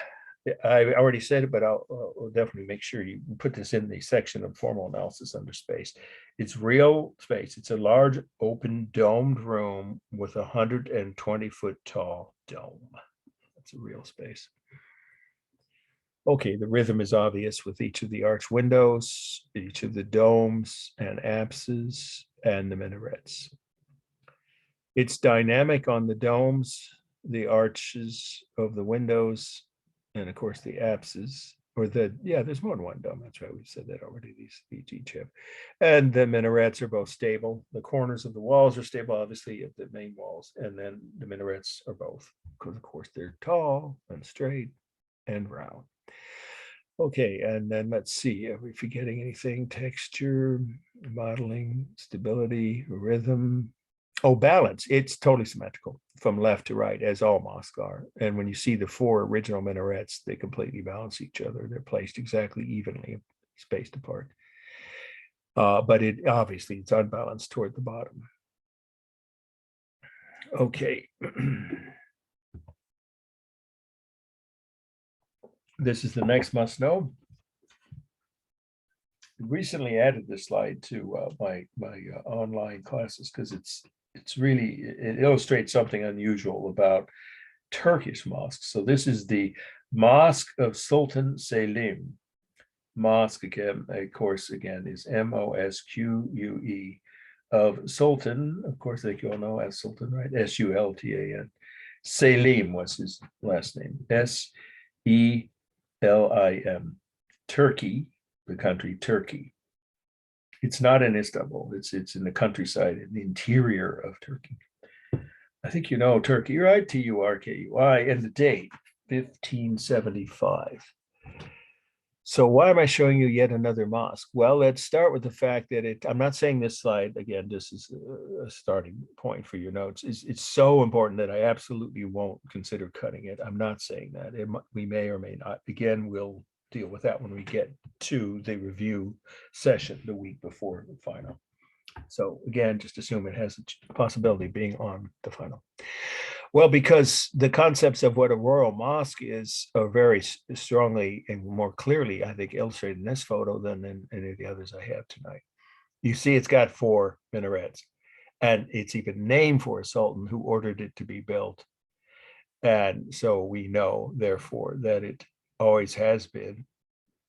I already said it, but I'll definitely make sure you put this in the section of formal analysis under space. It's real space. It's a large open domed room with 120-foot tall dome. That's a real space. Okay, the rhythm is obvious with each of the arch windows, each of the domes and apses, and the minarets. It's dynamic on the domes, the arches of the windows, and of course the apses, or there's more than one dome. That's right, we've said that already. These each have, and the minarets are both stable. The corners of the walls are stable, obviously, of the main walls, and then the minarets are both, because of course they're tall and straight and round. Okay, and then let's see, are we forgetting anything? Texture, modeling, stability, rhythm. Oh, balance. It's totally symmetrical from left to right, as all mosques are. And when you see the four original minarets, they completely balance each other. They're placed exactly evenly spaced apart. But obviously it's unbalanced toward the bottom. Okay. This is the next must know. Recently added this slide to my online classes because it illustrates something unusual about Turkish mosques. So this is the Mosque of Sultan Selim. Mosque, again, of course, again, is Mosque of Sultan, of course, like you all know as Sultan, right? Sultan. Selim was his last name. Selim. Turkey, the country Turkey. It's not in Istanbul. It's in the countryside, in the interior of Turkey. I think you know Turkey, right? Turkui, and the date, 1575. So why am I showing you yet another mosque? Well, let's start with the fact that I'm not saying this slide, again, this is a starting point for your notes. It's so important that I absolutely won't consider cutting it. I'm not saying that. We may or may not. Again, we'll deal with that when we get to the review session the week before the final. So again, just assume it has a possibility of being on the final. Well, because the concepts of what a royal mosque is are very strongly and more clearly, I think, illustrated in this photo than in any of the others I have tonight. You see, it's got four minarets, and it's even named for a sultan who ordered it to be built. And so we know, therefore, that it always has been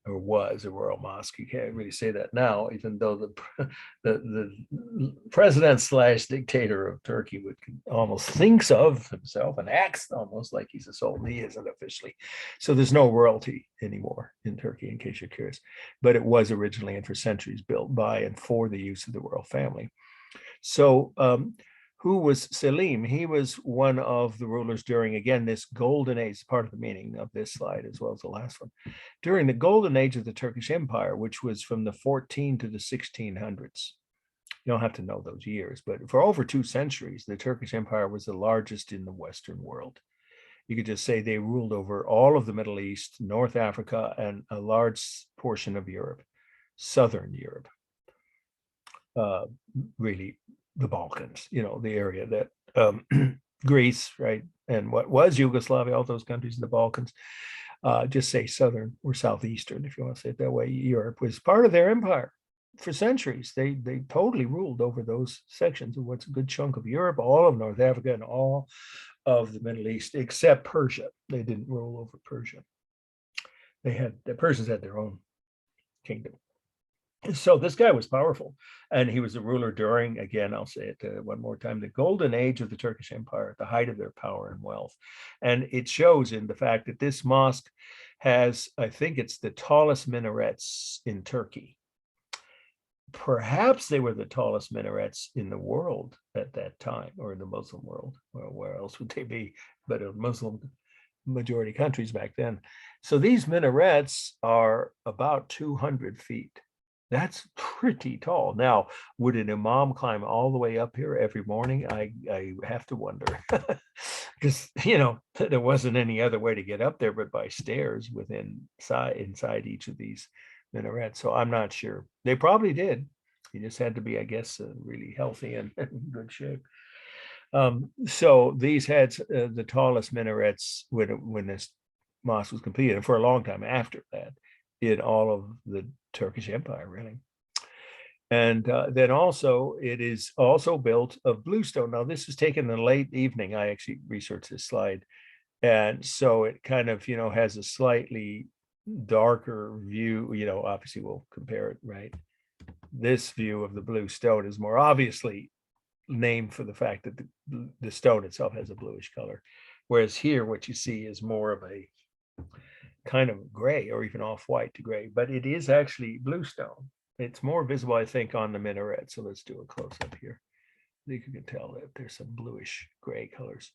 or was a royal mosque. You can't really say that now, even though the president / dictator of Turkey would almost thinks of himself and acts almost like he's a sultan. He isn't officially. So there's no royalty anymore in Turkey, in case you're curious. But it was originally and for centuries built by and for the use of the royal family. So who was Selim? He was one of the rulers during, again, this golden age, part of the meaning of this slide as well as the last one. During the golden age of the Turkish Empire, which was from the 14 to the 1600s. You don't have to know those years, but for over 2 centuries, the Turkish Empire was the largest in the Western world. You could just say they ruled over all of the Middle East, North Africa, and a large portion of Europe, Southern Europe. Really the Balkans, the area that Greece, right, and what was Yugoslavia, all those countries in the Balkans, just say Southern or Southeastern, if you want to say it that way. Europe was part of their empire for centuries. They totally ruled over those sections of what's a good chunk of Europe, all of North Africa, and all of the Middle East, except Persia. They didn't rule over Persia. The Persians had their own kingdom. So this guy was powerful, and he was a ruler during, again, I'll say it one more time, the golden age of the Turkish Empire, at the height of their power and wealth. And it shows in the fact that this mosque has, I think it's the tallest minarets in Turkey. Perhaps they were the tallest minarets in the world at that time, or in the Muslim world. Well, where else would they be but in Muslim majority countries back then? So these minarets are about 200 feet. That's pretty tall. Now, would an imam climb all the way up here every morning? I have to wonder, because there wasn't any other way to get up there but by stairs inside each of these minarets. So I'm not sure. They probably did. You just had to be, I guess, really healthy and in good shape. So these had the tallest minarets when this mosque was completed, and for a long time after that, in all of the Turkish Empire, really. And then also, it is also built of bluestone. Now, this is taken in the late evening. I actually researched this slide. And so it kind of, has a slightly darker view. Obviously we'll compare it, right? This view of the blue stone is more obviously named for the fact that the stone itself has a bluish color. Whereas here, what you see is more of a kind of gray or even off-white to gray, but it is actually bluestone. It's more visible, I think, on the minaret. So let's do a close-up here. I think you can tell that there's some bluish gray colors,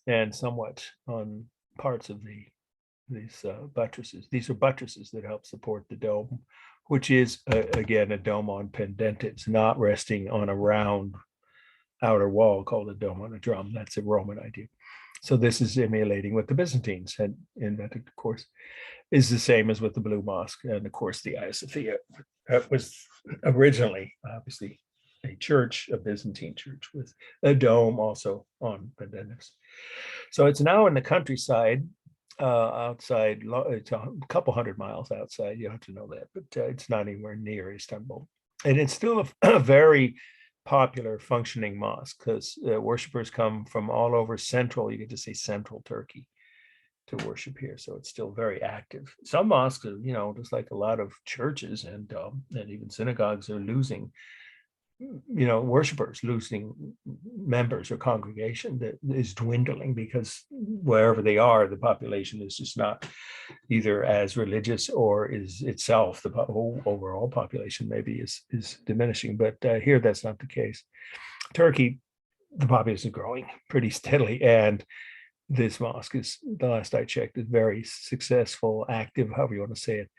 and somewhat on parts of these buttresses. These are buttresses that help support the dome, which is again a dome on pendentives, not resting on a round outer wall called a dome on a drum. That's a Roman idea. So this is emulating what the Byzantines had invented, of course, is the same as with the Blue Mosque. And of course, the Hagia Sophia was originally, obviously, a church, a Byzantine church with a dome also on pendentives. So it's now in the countryside, outside, it's a couple hundred miles outside, you have to know that, but it's not anywhere near Istanbul. And it's still a very popular functioning mosque, because worshipers come from all over central, you get to say central Turkey, to worship here. So it's still very active. Some mosques are, just like a lot of churches and even synagogues are losing, worshipers, losing members or congregation that is dwindling, because wherever they are, the population is just not either as religious or is itself, the whole overall population maybe is diminishing. But here, that's not the case. Turkey, the population is growing pretty steadily, and this mosque is, the last I checked, is very successful, active, however you want to say it,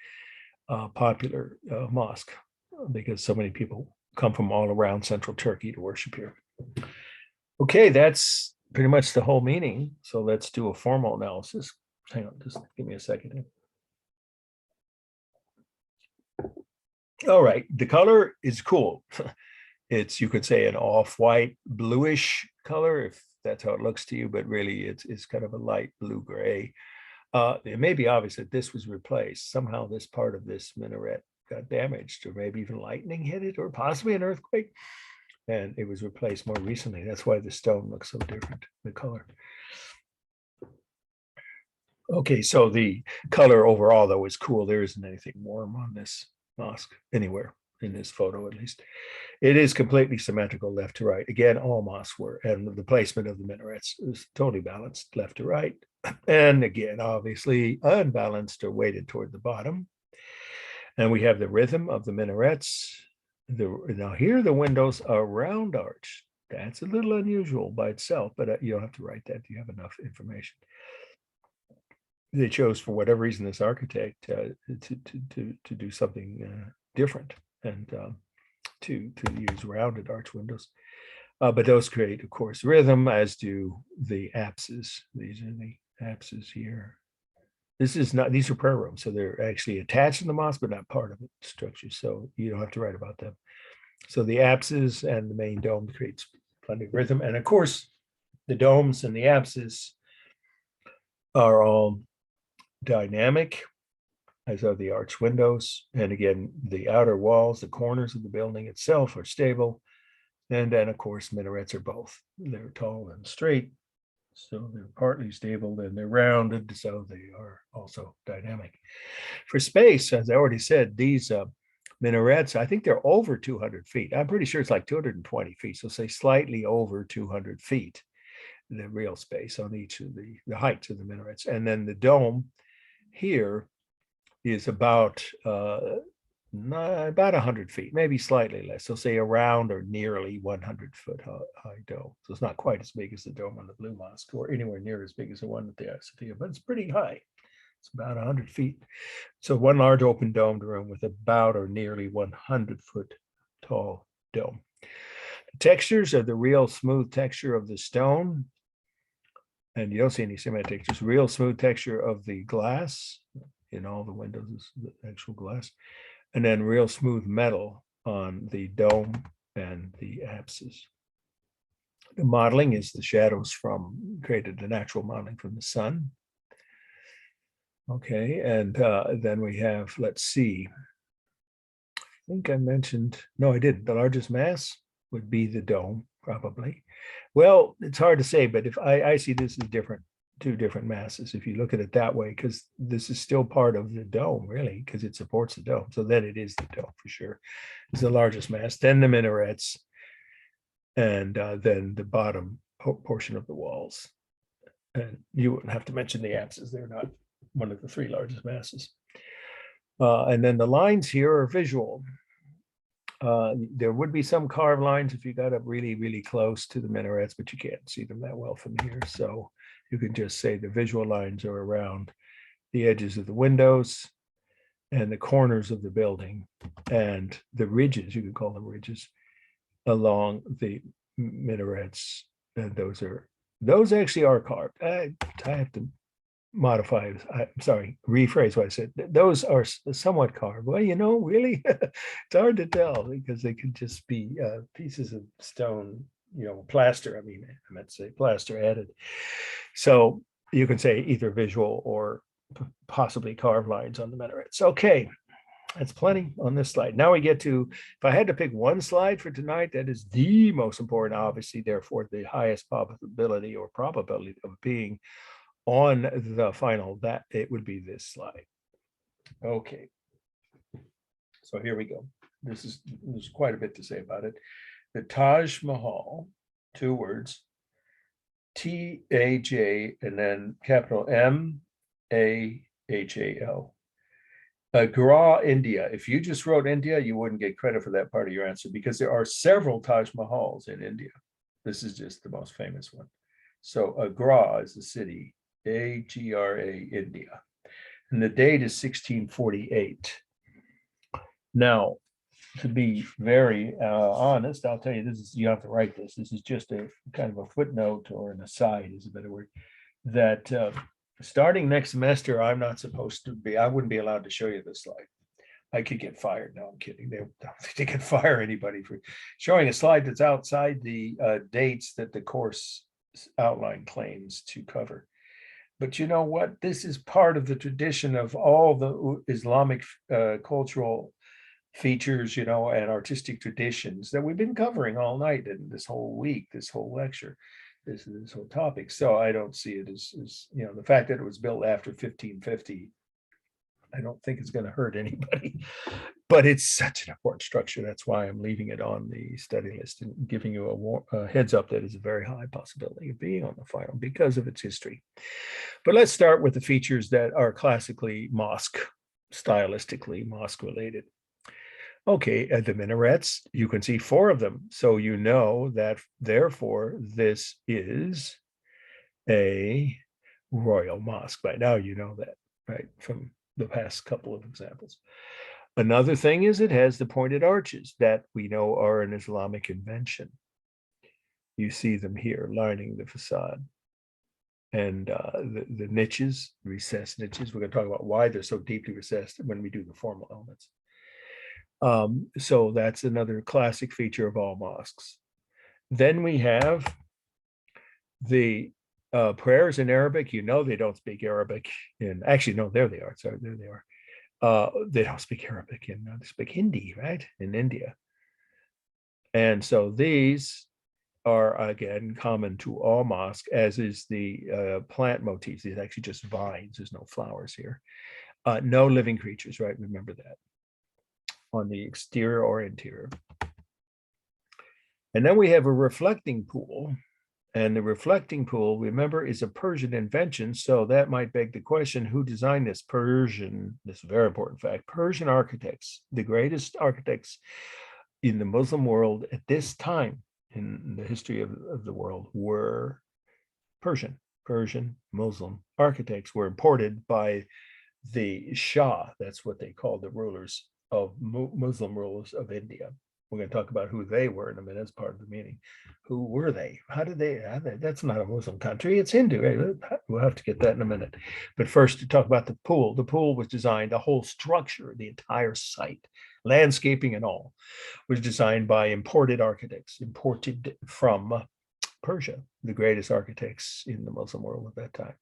popular mosque, because so many people come from all around central Turkey to worship here. Okay, that's pretty much the whole meaning. So let's do a formal analysis. Hang on, just give me a second. All right, the color is cool. It's, you could say, an off-white bluish color, if that's how it looks to you, but really it's kind of a light blue-gray. It may be obvious that this was replaced. Somehow this part of this minaret got damaged, or maybe even lightning hit it, or possibly an earthquake, and it was replaced more recently. That's why the stone looks so different, the color. Okay, so the color overall, though, is cool. There isn't anything warm on this mosque anywhere in this photo, at least. It is completely symmetrical left to right. Again, all mosques were, and the placement of the minarets is totally balanced left to right. And again, obviously unbalanced or weighted toward the bottom. And we have the rhythm of the minarets. Now here, the windows are round arch. That's a little unusual by itself, but you don't have to write that. You have enough information. They chose, for whatever reason, this architect to do something different, and to use rounded arch windows. But those create, of course, rhythm, as do the apses. These are the apses here. This is not, these are prayer rooms, so they're actually attached to the mosque, but not part of the structure. So you don't have to write about them. So the apses and the main dome creates plenty of rhythm. And of course, the domes and the apses are all dynamic, as are the arch windows. And again, the outer walls, the corners of the building itself are stable. And then, of course, minarets are both. They're tall and straight, so they're partly stable, and they're rounded, so they are also dynamic. For space, as I already said, these minarets, I think they're over 200 feet. I'm pretty sure it's like 220 feet. So say slightly over 200 feet, the real space on each of the heights of the minarets. And then the dome here is about 100 feet, maybe slightly less. So say around or nearly 100-foot high dome. So it's not quite as big as the dome on the Blue Mosque or anywhere near as big as the one at the Hagia Sophia, but it's pretty high. It's about 100 feet. So one large open domed room with about or nearly 100-foot tall dome. The textures are the real smooth texture of the stone. And you don't see any symmetric, just real smooth texture of the glass in all the windows, is the actual glass. And then real smooth metal on the dome and the apses. The modeling is the shadows created the natural modeling from the sun. Okay, and then we have, let's see, I think I mentioned, no, I didn't. The largest mass would be the dome, probably. Well, it's hard to say, but if I see this as two different masses, if you look at it that way, because this is still part of the dome, really, because it supports the dome. So then it is the dome for sure. It's the largest mass, then the minarets, and then the bottom portion of the walls. And you wouldn't have to mention the apses. They're not one of the three largest masses. And then the lines here are visual. There would be some carved lines if you got up really, really close to the minarets, but you can't see them that well from here. So you can just say the visual lines are around the edges of the windows and the corners of the building and the ridges, you could call them ridges, along the minarets. And those actually are carved. I have to modify, rephrase what I said. Those are somewhat carved. Well, really, it's hard to tell because they could just be pieces of stone, plaster. I meant to say plaster added. So you can say either visual or possibly carved lines on the minarets. Okay, that's plenty on this slide. Now we get to, if I had to pick one slide for tonight, that is the most important, obviously, therefore the highest probability of being on the final, that it would be this slide. Okay. So here we go. There's quite a bit to say about it. The Taj Mahal, 2 words, T-A-J, and then capital M-A-H-A-L. Agra, India. If you just wrote India, you wouldn't get credit for that part of your answer because there are several Taj Mahals in India. This is just the most famous one. So Agra is the city, A-G-R-A, India. And the date is 1648. Now, to be very honest, I'll tell you, you have to write this. This is just a kind of a footnote or an aside is a better word, that starting next semester, I wouldn't be allowed to show you this slide. I could get fired. No, I'm kidding. They can fire anybody for showing a slide that's outside the dates that the course outline claims to cover. But you know what? This is part of the tradition of all the Islamic cultural features, and artistic traditions that we've been covering all night and this whole week, this whole lecture, this whole topic. So I don't see it as the fact that it was built after 1550. I don't think it's going to hurt anybody, but it's such an important structure. That's why I'm leaving it on the study list and giving you a heads up that is a very high possibility of being on the final because of its history. But let's start with the features that are classically stylistically mosque related. Okay, at the minarets, you can see 4 of them. So you know that, therefore, this is a royal mosque. By now, you know that, right, from the past couple of examples. Another thing is it has the pointed arches that we know are an Islamic invention. You see them here lining the facade. And the niches, recessed niches, we're going to talk about why they're so deeply recessed when we do the formal elements. So that's another classic feature of all mosques. Then we have the prayers in Arabic. They don't speak Arabic actually, no, there they are. Sorry, there they are. They don't speak Arabic they speak Hindi, right? In India. And so these are, again, common to all mosques, as is the plant motifs. These are actually just vines. There's no flowers here. No living creatures, right? Remember that. on the exterior or interior. And then we have a reflecting pool. And the reflecting pool, remember, is a Persian invention. So that might beg the question, who designed this? This very important fact, Persian architects, the greatest architects in the Muslim world at this time in the history of the world were Persian. Persian Muslim architects were imported by the Shah. That's what they called the rulers of Muslim rulers of India. We're going to talk about who they were in a minute as part of the meeting. Who were they? How did they? That's not a Muslim country. It's Hindu. We'll have to get that in a minute. But first, to talk about the pool. The pool was designed, the whole structure, the entire site, landscaping and all, was designed by imported architects, imported from Persia, the greatest architects in the Muslim world at that time.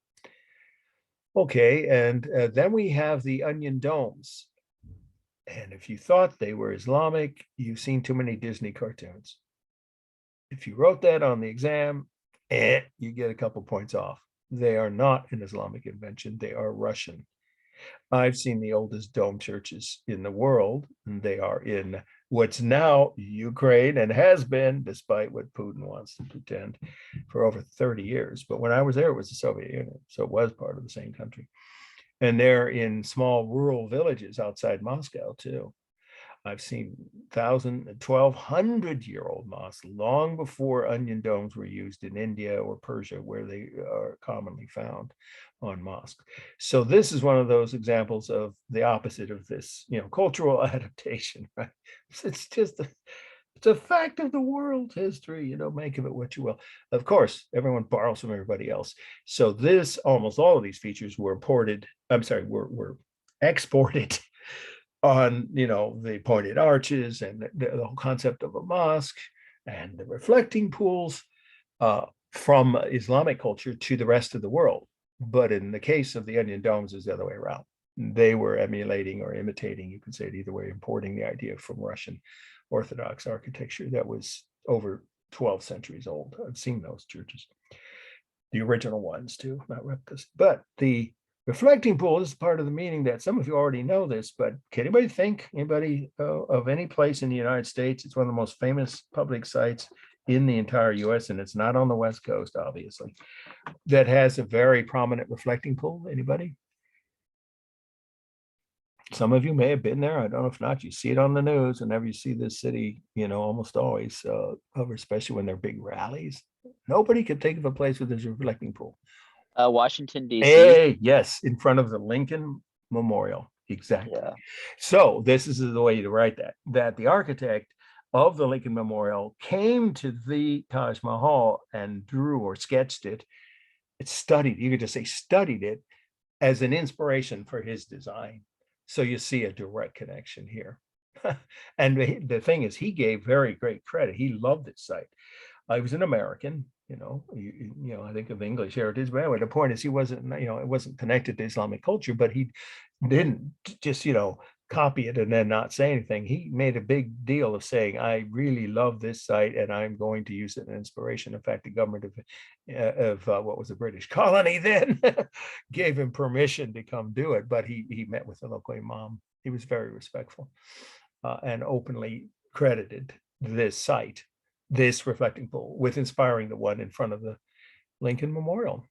Okay, and then we have the onion domes. And if you thought they were Islamic, you've seen too many Disney cartoons. If you wrote that on the exam, you get a couple points off. They are not an Islamic invention. They are Russian. I've seen the oldest dome churches in the world, and they are in what's now Ukraine and has been, despite what Putin wants to pretend, for over 30 years. But when I was there, it was the Soviet Union, so it was part of the same country. And they're in small rural villages outside Moscow, too. I've seen 1,200-year-old mosques long before onion domes were used in India or Persia, where they are commonly found on mosques. So this is one of those examples of the opposite of this, cultural adaptation, right? It's just it's a fact of the world history, make of it what you will. Of course, everyone borrows from everybody else. So almost all of these features were were exported on, the pointed arches and the whole concept of a mosque and the reflecting pools from Islamic culture to the rest of the world. But in the case of the onion domes, it's the other way around. They were emulating or imitating, you could say it either way, importing the idea from Russian Orthodox architecture that was over 12 centuries old. I've seen those churches, the original ones too, not replicas. But the reflecting pool is part of the meaning that some of you already know this, but can anybody of any place in the United States? It's one of the most famous public sites in the entire US, and it's not on the West Coast, obviously, that has a very prominent reflecting pool. Anybody? Some of you may have been there. I don't know if not. You see it on the news whenever you see this city, almost always covered, especially when there are big rallies. Nobody could think of a place with a reflecting pool. Washington, D.C. Hey, yes, in front of the Lincoln Memorial. Exactly. Yeah. So this is the way to write that the architect of the Lincoln Memorial came to the Taj Mahal and drew or sketched it. It studied, you could just say studied it as an inspiration for his design. So you see a direct connection here. And the thing is, he gave very great credit. He loved this site. I was an American, I think of English heritage, but anyway, the point is he wasn't, it wasn't connected to Islamic culture, but he didn't just, copy it and then not say anything. He made a big deal of saying, I really love this site and I'm going to use it as inspiration. In fact, the government of what was a British colony then gave him permission to come do it, but he met with the local imam. He was very respectful and openly credited this site, this reflecting pool, with inspiring the one in front of the Lincoln Memorial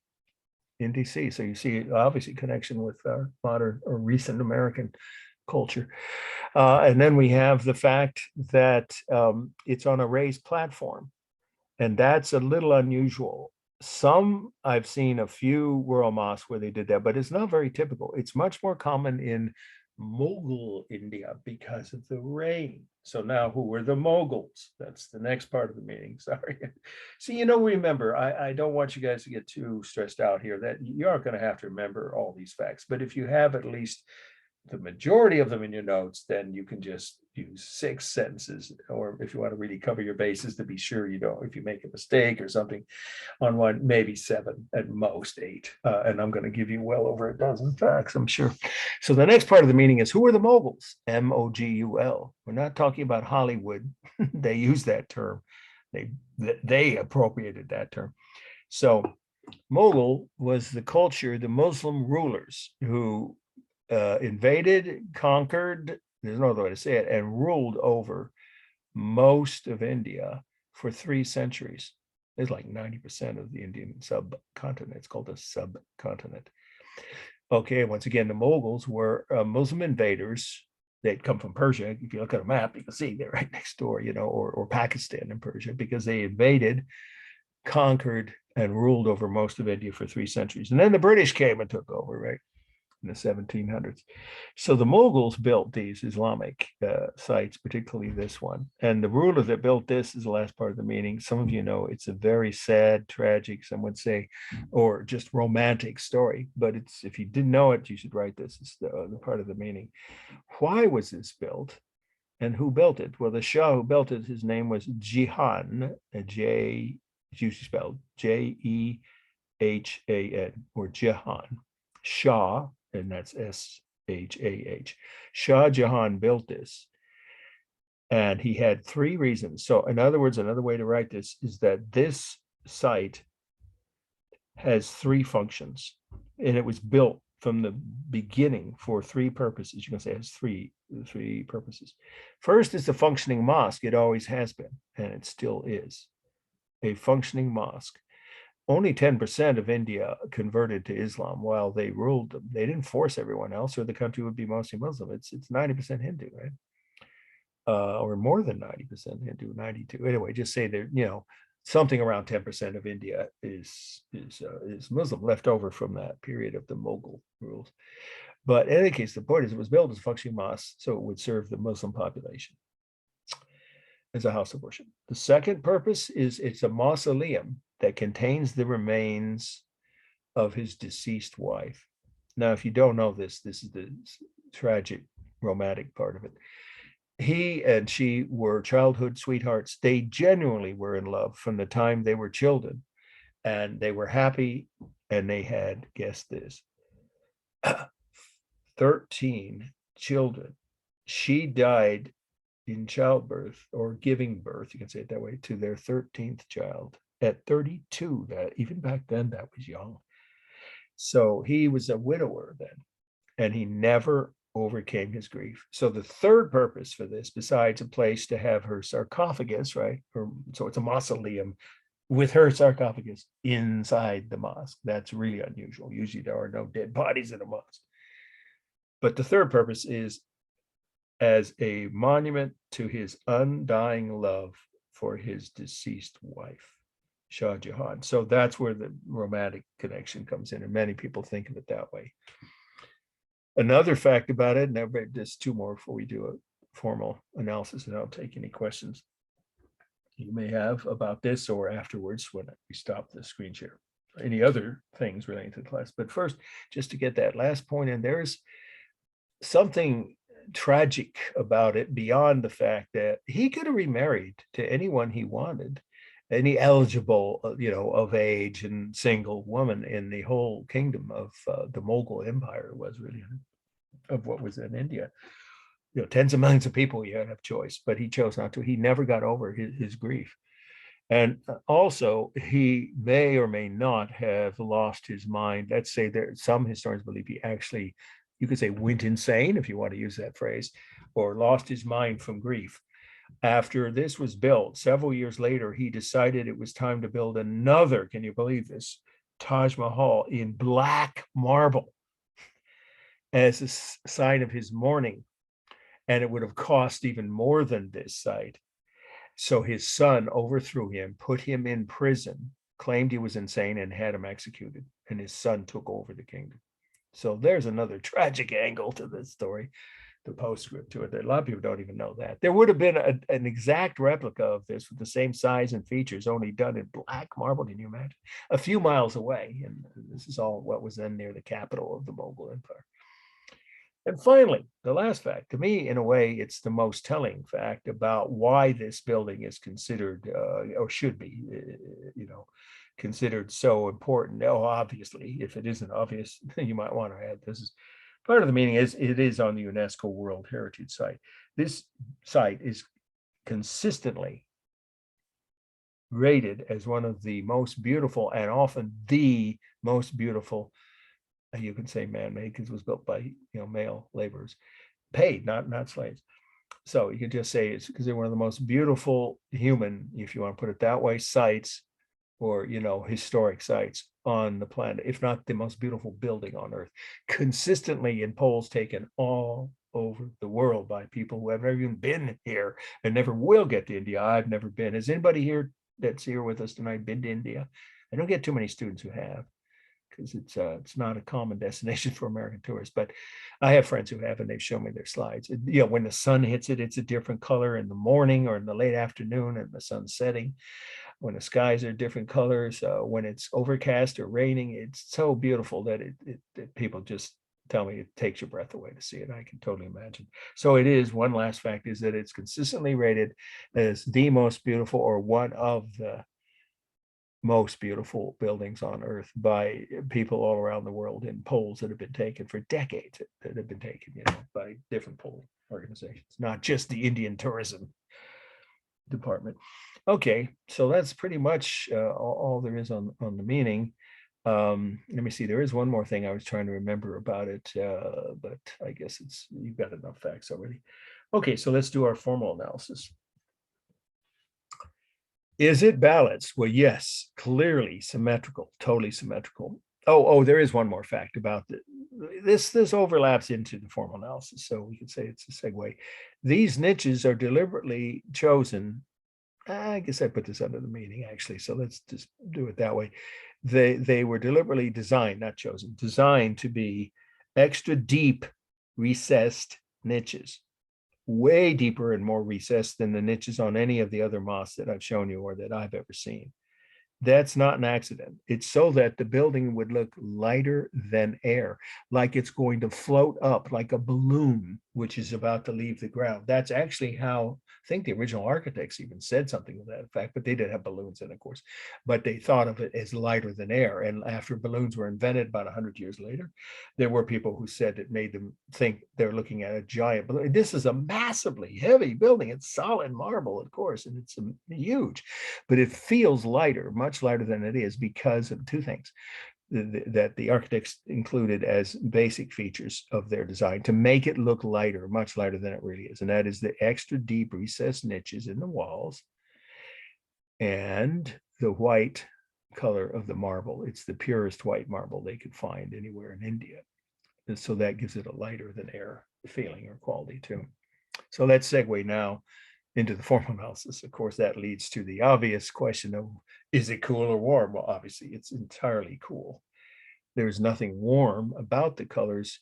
in DC. So you see, obviously, connection with modern or recent American culture. And then we have the fact that it's on a raised platform, and that's a little unusual. I've seen a few rural mosques where they did that, but it's not very typical. It's much more common in Mughal India because of the rain. So now, who were the Mughals? That's the next part of the meeting. Sorry. See, remember, I don't want you guys to get too stressed out here that you aren't going to have to remember all these facts. But if you have at least the majority of them in your notes, then you can just use 6 sentences, or if you want to really cover your bases to be sure you don't, if you make a mistake or something on one, maybe 7, at most 8. And I'm going to give you well over a dozen facts, I'm sure. So the next part of the meeting is, who are the Moguls? Mogul. We're not talking about Hollywood. They use that term. They appropriated that term. So Mughal was the culture, the Muslim rulers who invaded, conquered there's no other way to say it, and ruled over most of India for 3 centuries. It's like 90% of the Indian subcontinent. It's called a subcontinent. Okay, once again, the Mughals were Muslim invaders. They'd come from Persia. If you look at a map, you can see they're right next door, or Pakistan and Persia, because they invaded, conquered, and ruled over most of India for 3 centuries. And then the British came and took over, right, in the 1700s. So the Mughals built these Islamic sites, particularly this one. And the ruler that built this is the last part of the meaning. Some of you know it's a very sad, tragic, some would say, or just romantic story. But it's, if you didn't know it, you should write this. It's the part of the meaning. Why was this built? And who built it? Well, the Shah who built it, his name was Jihan, it's usually spelled Jehan, or Jahan. Shah, and that's Shah. Shah Jahan built this, and he had 3 reasons. So in other words, another way to write this is that this site has 3 functions, and it was built from the beginning for 3 purposes. You can say it has three purposes. First is the functioning mosque. It always has been, and it still is a functioning mosque. Only 10% of India converted to Islam while they ruled them. They didn't force everyone else, or the country would be mostly Muslim. It's 90% Hindu, right? Or more than 90% Hindu, 92. Anyway, just say that, something around 10% of India is Muslim, left over from that period of the Mughal rules. But in any case, the point is it was built as a functioning mosque, so it would serve the Muslim population as a house of worship. The second purpose is it's a mausoleum that contains the remains of his deceased wife. Now, if you don't know this, this is the tragic, romantic part of it. He and she were childhood sweethearts. They genuinely were in love from the time they were children, and they were happy, and they had, guess this, 13 children. She died in childbirth, or giving birth, you can say it that way, to their 13th child at 32. That even back then, that was young. So he was a widower then, and he never overcame his grief. So the third purpose for this, besides a place to have her sarcophagus, right? So it's a mausoleum with her sarcophagus inside the mosque. That's really unusual. Usually there are no dead bodies in a mosque. But the third purpose is as a monument to his undying love for his deceased wife, Shah Jahan. So that's where the romantic connection comes in, and many people think of it that way. Another fact about it, and just 2 more before we do a formal analysis, and I'll take any questions you may have about this or afterwards when we stop the screen share. Any other things relating to the class. But first, just to get that last point in, there's something tragic about it beyond the fact that he could have remarried to anyone he wanted, any eligible, of age and single woman in the whole kingdom of the Mughal Empire, was really of what was in India. Tens of millions of people, he had to have choice, but he chose not to. He never got over his grief. And also, he may or may not have lost his mind. Let's say some historians believe he actually, you could say, went insane, if you want to use that phrase, or lost his mind from grief. After this was built, several years later, he decided it was time to build another, can you believe this, Taj Mahal in black marble as a sign of his mourning. And it would have cost even more than this site. So his son overthrew him, put him in prison, claimed he was insane, and had him executed. And his son took over the kingdom. So there's another tragic angle to this story, the postscript to it. A lot of people don't even know that. There would have been an exact replica of this with the same size and features, only done in black marble. Can you imagine? A few miles away. And this is all what was then near the capital of the Mughal Empire. And finally, the last fact, to me, in a way, it's the most telling fact about why this building is considered, or should be, considered so important. Now, obviously, if it isn't obvious, you might want to add this. Is part of the meaning is it is on the UNESCO World Heritage Site. This site is consistently rated as one of the most beautiful, and often the most beautiful, you can say man-made because it was built by male laborers, paid, not slaves. So you could just say it's because they're one of the most beautiful human, if you want to put it that way, sites, or historic sites on the planet, if not the most beautiful building on Earth, consistently in polls taken all over the world by people who have never even been here and never will get to India. I've never been. Has anybody here that's here with us tonight been to India? I don't get too many students who have, because it's not a common destination for American tourists. But I have friends who have, and they've shown me their slides. When the sun hits it, it's a different color in the morning or in the late afternoon, and the sun's setting. When the skies are different colors, when it's overcast or raining, it's so beautiful that it people just tell me it takes your breath away to see it. I can totally imagine. So it is, one last fact is that it's consistently rated as the most beautiful, or one of the most beautiful buildings on Earth, by people all around the world in polls that have been taken for decades, that have been taken, by different polling organizations, not just the Indian tourism department. Okay, so that's pretty much all there is on the meaning. Let me see, there is one more thing I was trying to remember about it, but I guess you've got enough facts already. Okay, so let's do our formal analysis. Is it balanced? Well, yes, clearly symmetrical, totally symmetrical. Oh, there is one more fact about this overlaps into the formal analysis, so we could say it's a segue. These niches are deliberately chosen. I guess I put this under the meaning, actually, so let's just do it that way. They were deliberately designed, not chosen, designed to be extra deep, recessed niches, way deeper and more recessed than the niches on any of the other mosques that I've shown you or that I've ever seen. That's not an accident. It's so that the building would look lighter than air, like it's going to float up like a balloon, which is about to leave the ground. That's actually how, I think the original architects even said something to that effect, but they did have balloons in, of course, but they thought of it as lighter than air. And after balloons were invented about 100 years later, there were people who said it made them think they're looking at a giant balloon. This is a massively heavy building. It's solid marble, of course, and it's huge, but it feels lighter, much lighter than it is, because of two things that the architects included as basic features of their design to make it look lighter, much lighter than it really is. And that is the extra deep recessed niches in the walls and the white color of the marble. It's the purest white marble they could find anywhere in India. And so that gives it a lighter than air feeling or quality too. So let's segue now into the formal analysis. Of course, that leads to the obvious question of, is it cool or warm? Well, obviously, it's entirely cool. There's nothing warm about the colors.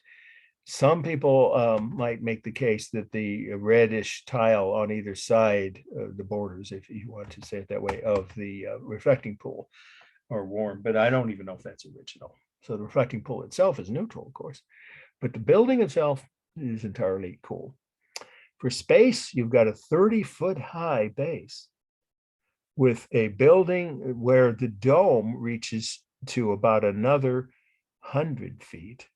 Some people might make the case that the reddish tile on either side of the borders, if you want to say it that way, of the reflecting pool are warm, but I don't even know if that's original. So the reflecting pool itself is neutral, of course, but the building itself is entirely cool. For space, you've got a 30-foot high base with a building where the dome reaches to about another 100 feet,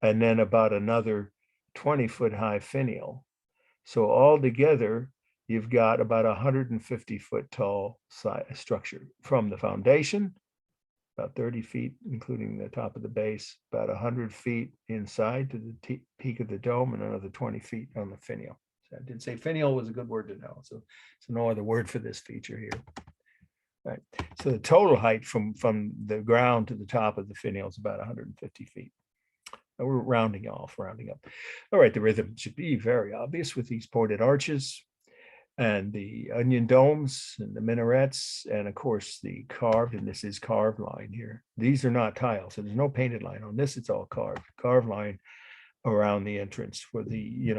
and then about another 20-foot high finial. So altogether, you've got about 150-foot tall structure from the foundation, about 30 feet, including the top of the base, about 100 feet inside to the peak of the dome, and another 20 feet on the finial. I did say finial was a good word to know. So no other word for this feature here. Right. So the total height from the ground to the top of the finial is about 150 feet. We're rounding up. All right, the rhythm should be very obvious with these pointed arches and the onion domes and the minarets, and of course the carved, and this is carved line here. These are not tiles, so there's no painted line on this. It's all carved line around the entrance for the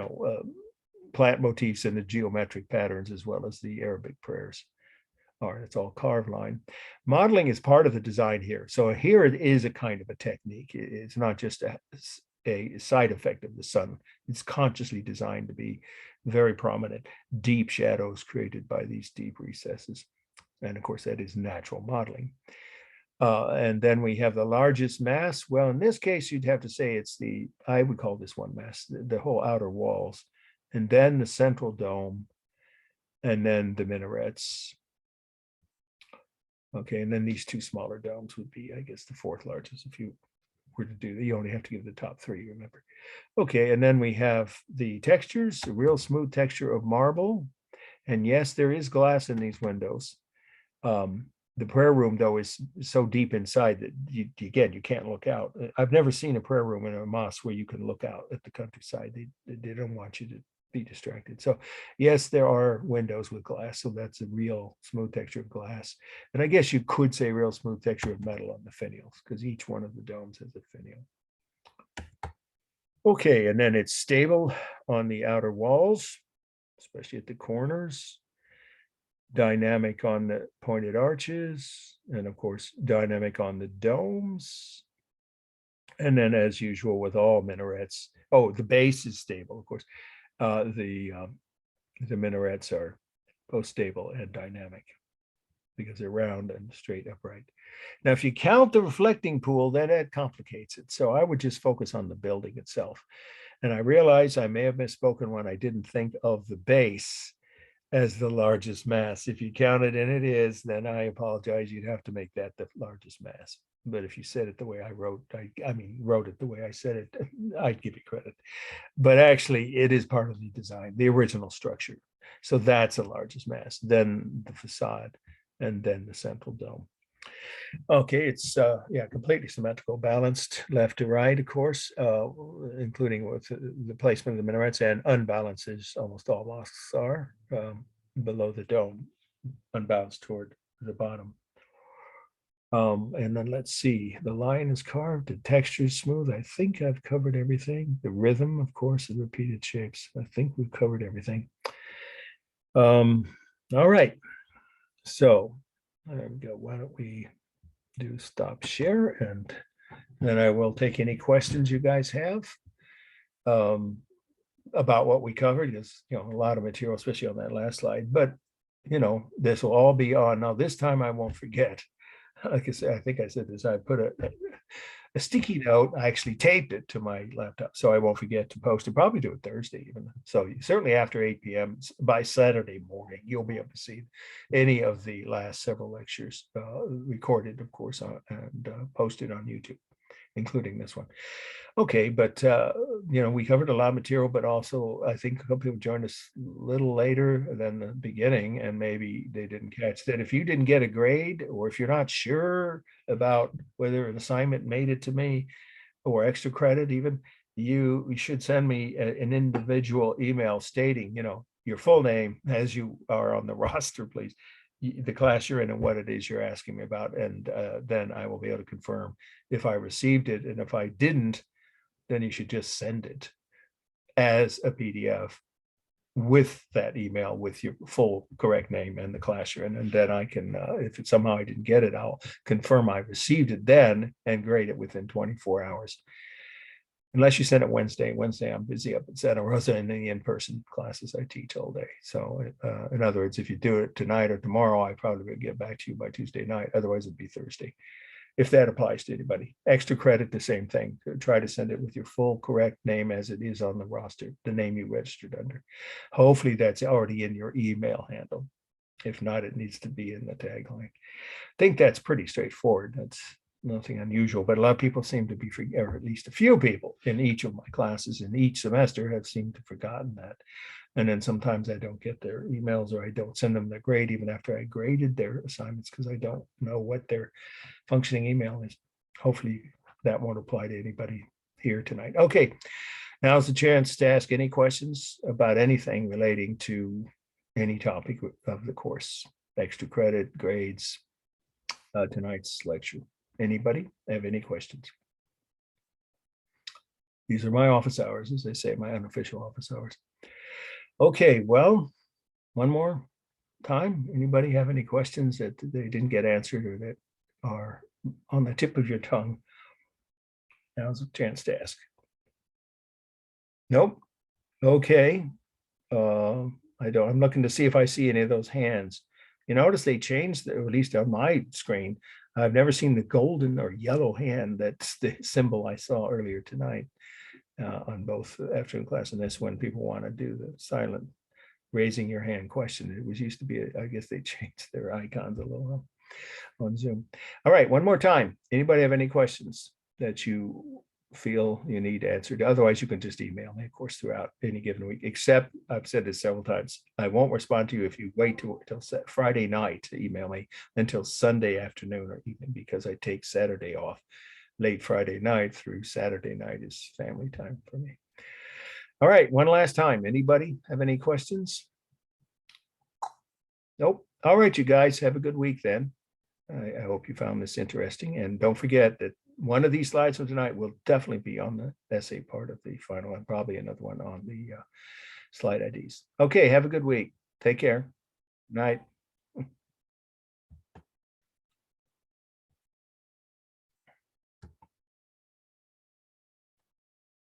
plant motifs and the geometric patterns, as well as the Arabic prayers. All right, it's all carved line. Modeling is part of the design here. So here it is a kind of a technique. It's not just a side effect of the sun. It's consciously designed to be very prominent, deep shadows created by these deep recesses. And of course, that is natural modeling. And then we have the largest mass. Well, in this case, you'd have to say I would call this one mass, the whole outer walls, and then the central dome, and then the minarets. Okay, and then these two smaller domes would be, I guess, the fourth largest, if you were to do, you only have to give the top three, remember. Okay, and then we have the textures, a real smooth texture of marble. And yes, there is glass in these windows. The prayer room, though, is so deep inside that you can't look out. I've never seen a prayer room in a mosque where you can look out at the countryside. They don't want you to be distracted. So yes, there are windows with glass. So that's a real smooth texture of glass. And I guess you could say real smooth texture of metal on the finials, because each one of the domes has a finial. Okay, and then it's stable on the outer walls, especially at the corners. Dynamic on the pointed arches, and of course, dynamic on the domes. And then, as usual with all minarets, oh, the base is stable, of course. The minarets are both stable and dynamic because they're round and straight upright. Now, if you count the reflecting pool, then it complicates it. So I would just focus on the building itself. And I realize I may have misspoken when I didn't think of the base as the largest mass. If you count it, and it is, then I apologize. You'd have to make that the largest mass. But if you said it the way I wrote, wrote it the way I said it, I'd give you credit. But actually, it is part of the design, the original structure. So that's the largest mass, then the facade, and then the central dome. Okay, it's completely symmetrical, balanced left to right, of course, including with the placement of the minarets, and unbalanced as almost all mosques are, below the dome, unbalanced toward the bottom. And then let's see, the line is carved, the texture is smooth. I think I've covered everything. The rhythm, of course, the repeated shapes. I think we've covered everything. All right, so there we go. Why don't we do stop share, and then I will take any questions you guys have about what we covered, because a lot of material, especially on that last slide. But this will all be on. Now this time I won't forget. Like I said, I think I said this. I put a sticky note. I actually taped it to my laptop, so I won't forget to post it. Probably do it Thursday even. So certainly after 8 p.m. by Saturday morning, you'll be able to see any of the last several lectures recorded, of course, and posted on YouTube, including this one. Okay, but we covered a lot of material, but also I think a couple people joined us a little later than the beginning, and maybe they didn't catch that. If you didn't get a grade, or if you're not sure about whether an assignment made it to me, or extra credit even, you should send me an individual email stating, your full name as you are on the roster, please, the class you're in, and what it is you're asking me about. And then I will be able to confirm if I received it. And if I didn't, then you should just send it as a PDF with that email with your full correct name and the class you're in. And then I can, if somehow I didn't get it, I'll confirm I received it then and grade it within 24 hours. Unless you send it Wednesday. Wednesday, I'm busy up at Santa Rosa in the in-person classes I teach all day. So in other words, if you do it tonight or tomorrow, I probably will get back to you by Tuesday night. Otherwise, it'd be Thursday, if that applies to anybody. Extra credit, the same thing. Try to send it with your full correct name as it is on the roster, the name you registered under. Hopefully that's already in your email handle. If not, it needs to be in the tagline. I think that's pretty straightforward. That's nothing unusual, but a lot of people seem to be, or at least a few people in each of my classes in each semester have seemed to have forgotten that. And then sometimes I don't get their emails, or I don't send them their grade even after I graded their assignments, because I don't know what their functioning email is. Hopefully that won't apply to anybody here tonight. Okay, now's the chance to ask any questions about anything relating to any topic of the course, extra credit, grades, tonight's lecture. Anybody have any questions? These are my office hours, as they say, my unofficial office hours. Okay, well, one more time. Anybody have any questions that they didn't get answered or that are on the tip of your tongue? Now's a chance to ask. Nope. Okay. I'm looking to see if I see any of those hands. You notice they changed, at least on my screen. I've never seen the golden or yellow hand. That's the symbol I saw earlier tonight on both afternoon class and this, when people want to do the silent raising your hand question. It was used to be, I guess they changed their icons a little on Zoom. All right, one more time. Anybody have any questions that you feel you need answered. Otherwise, you can just email me, of course, throughout any given week, except I've said this several times. I won't respond to you if you wait till Friday night to email me until Sunday afternoon or evening, because I take Saturday off. Late Friday night through Saturday night is family time for me. All right, one last time. Anybody have any questions? Nope. All right, you guys have a good week then. I hope you found this interesting. And don't forget that one of these slides from tonight will definitely be on the essay part of the final one, probably another one on the slide IDs. Okay, have a good week. Take care. Night.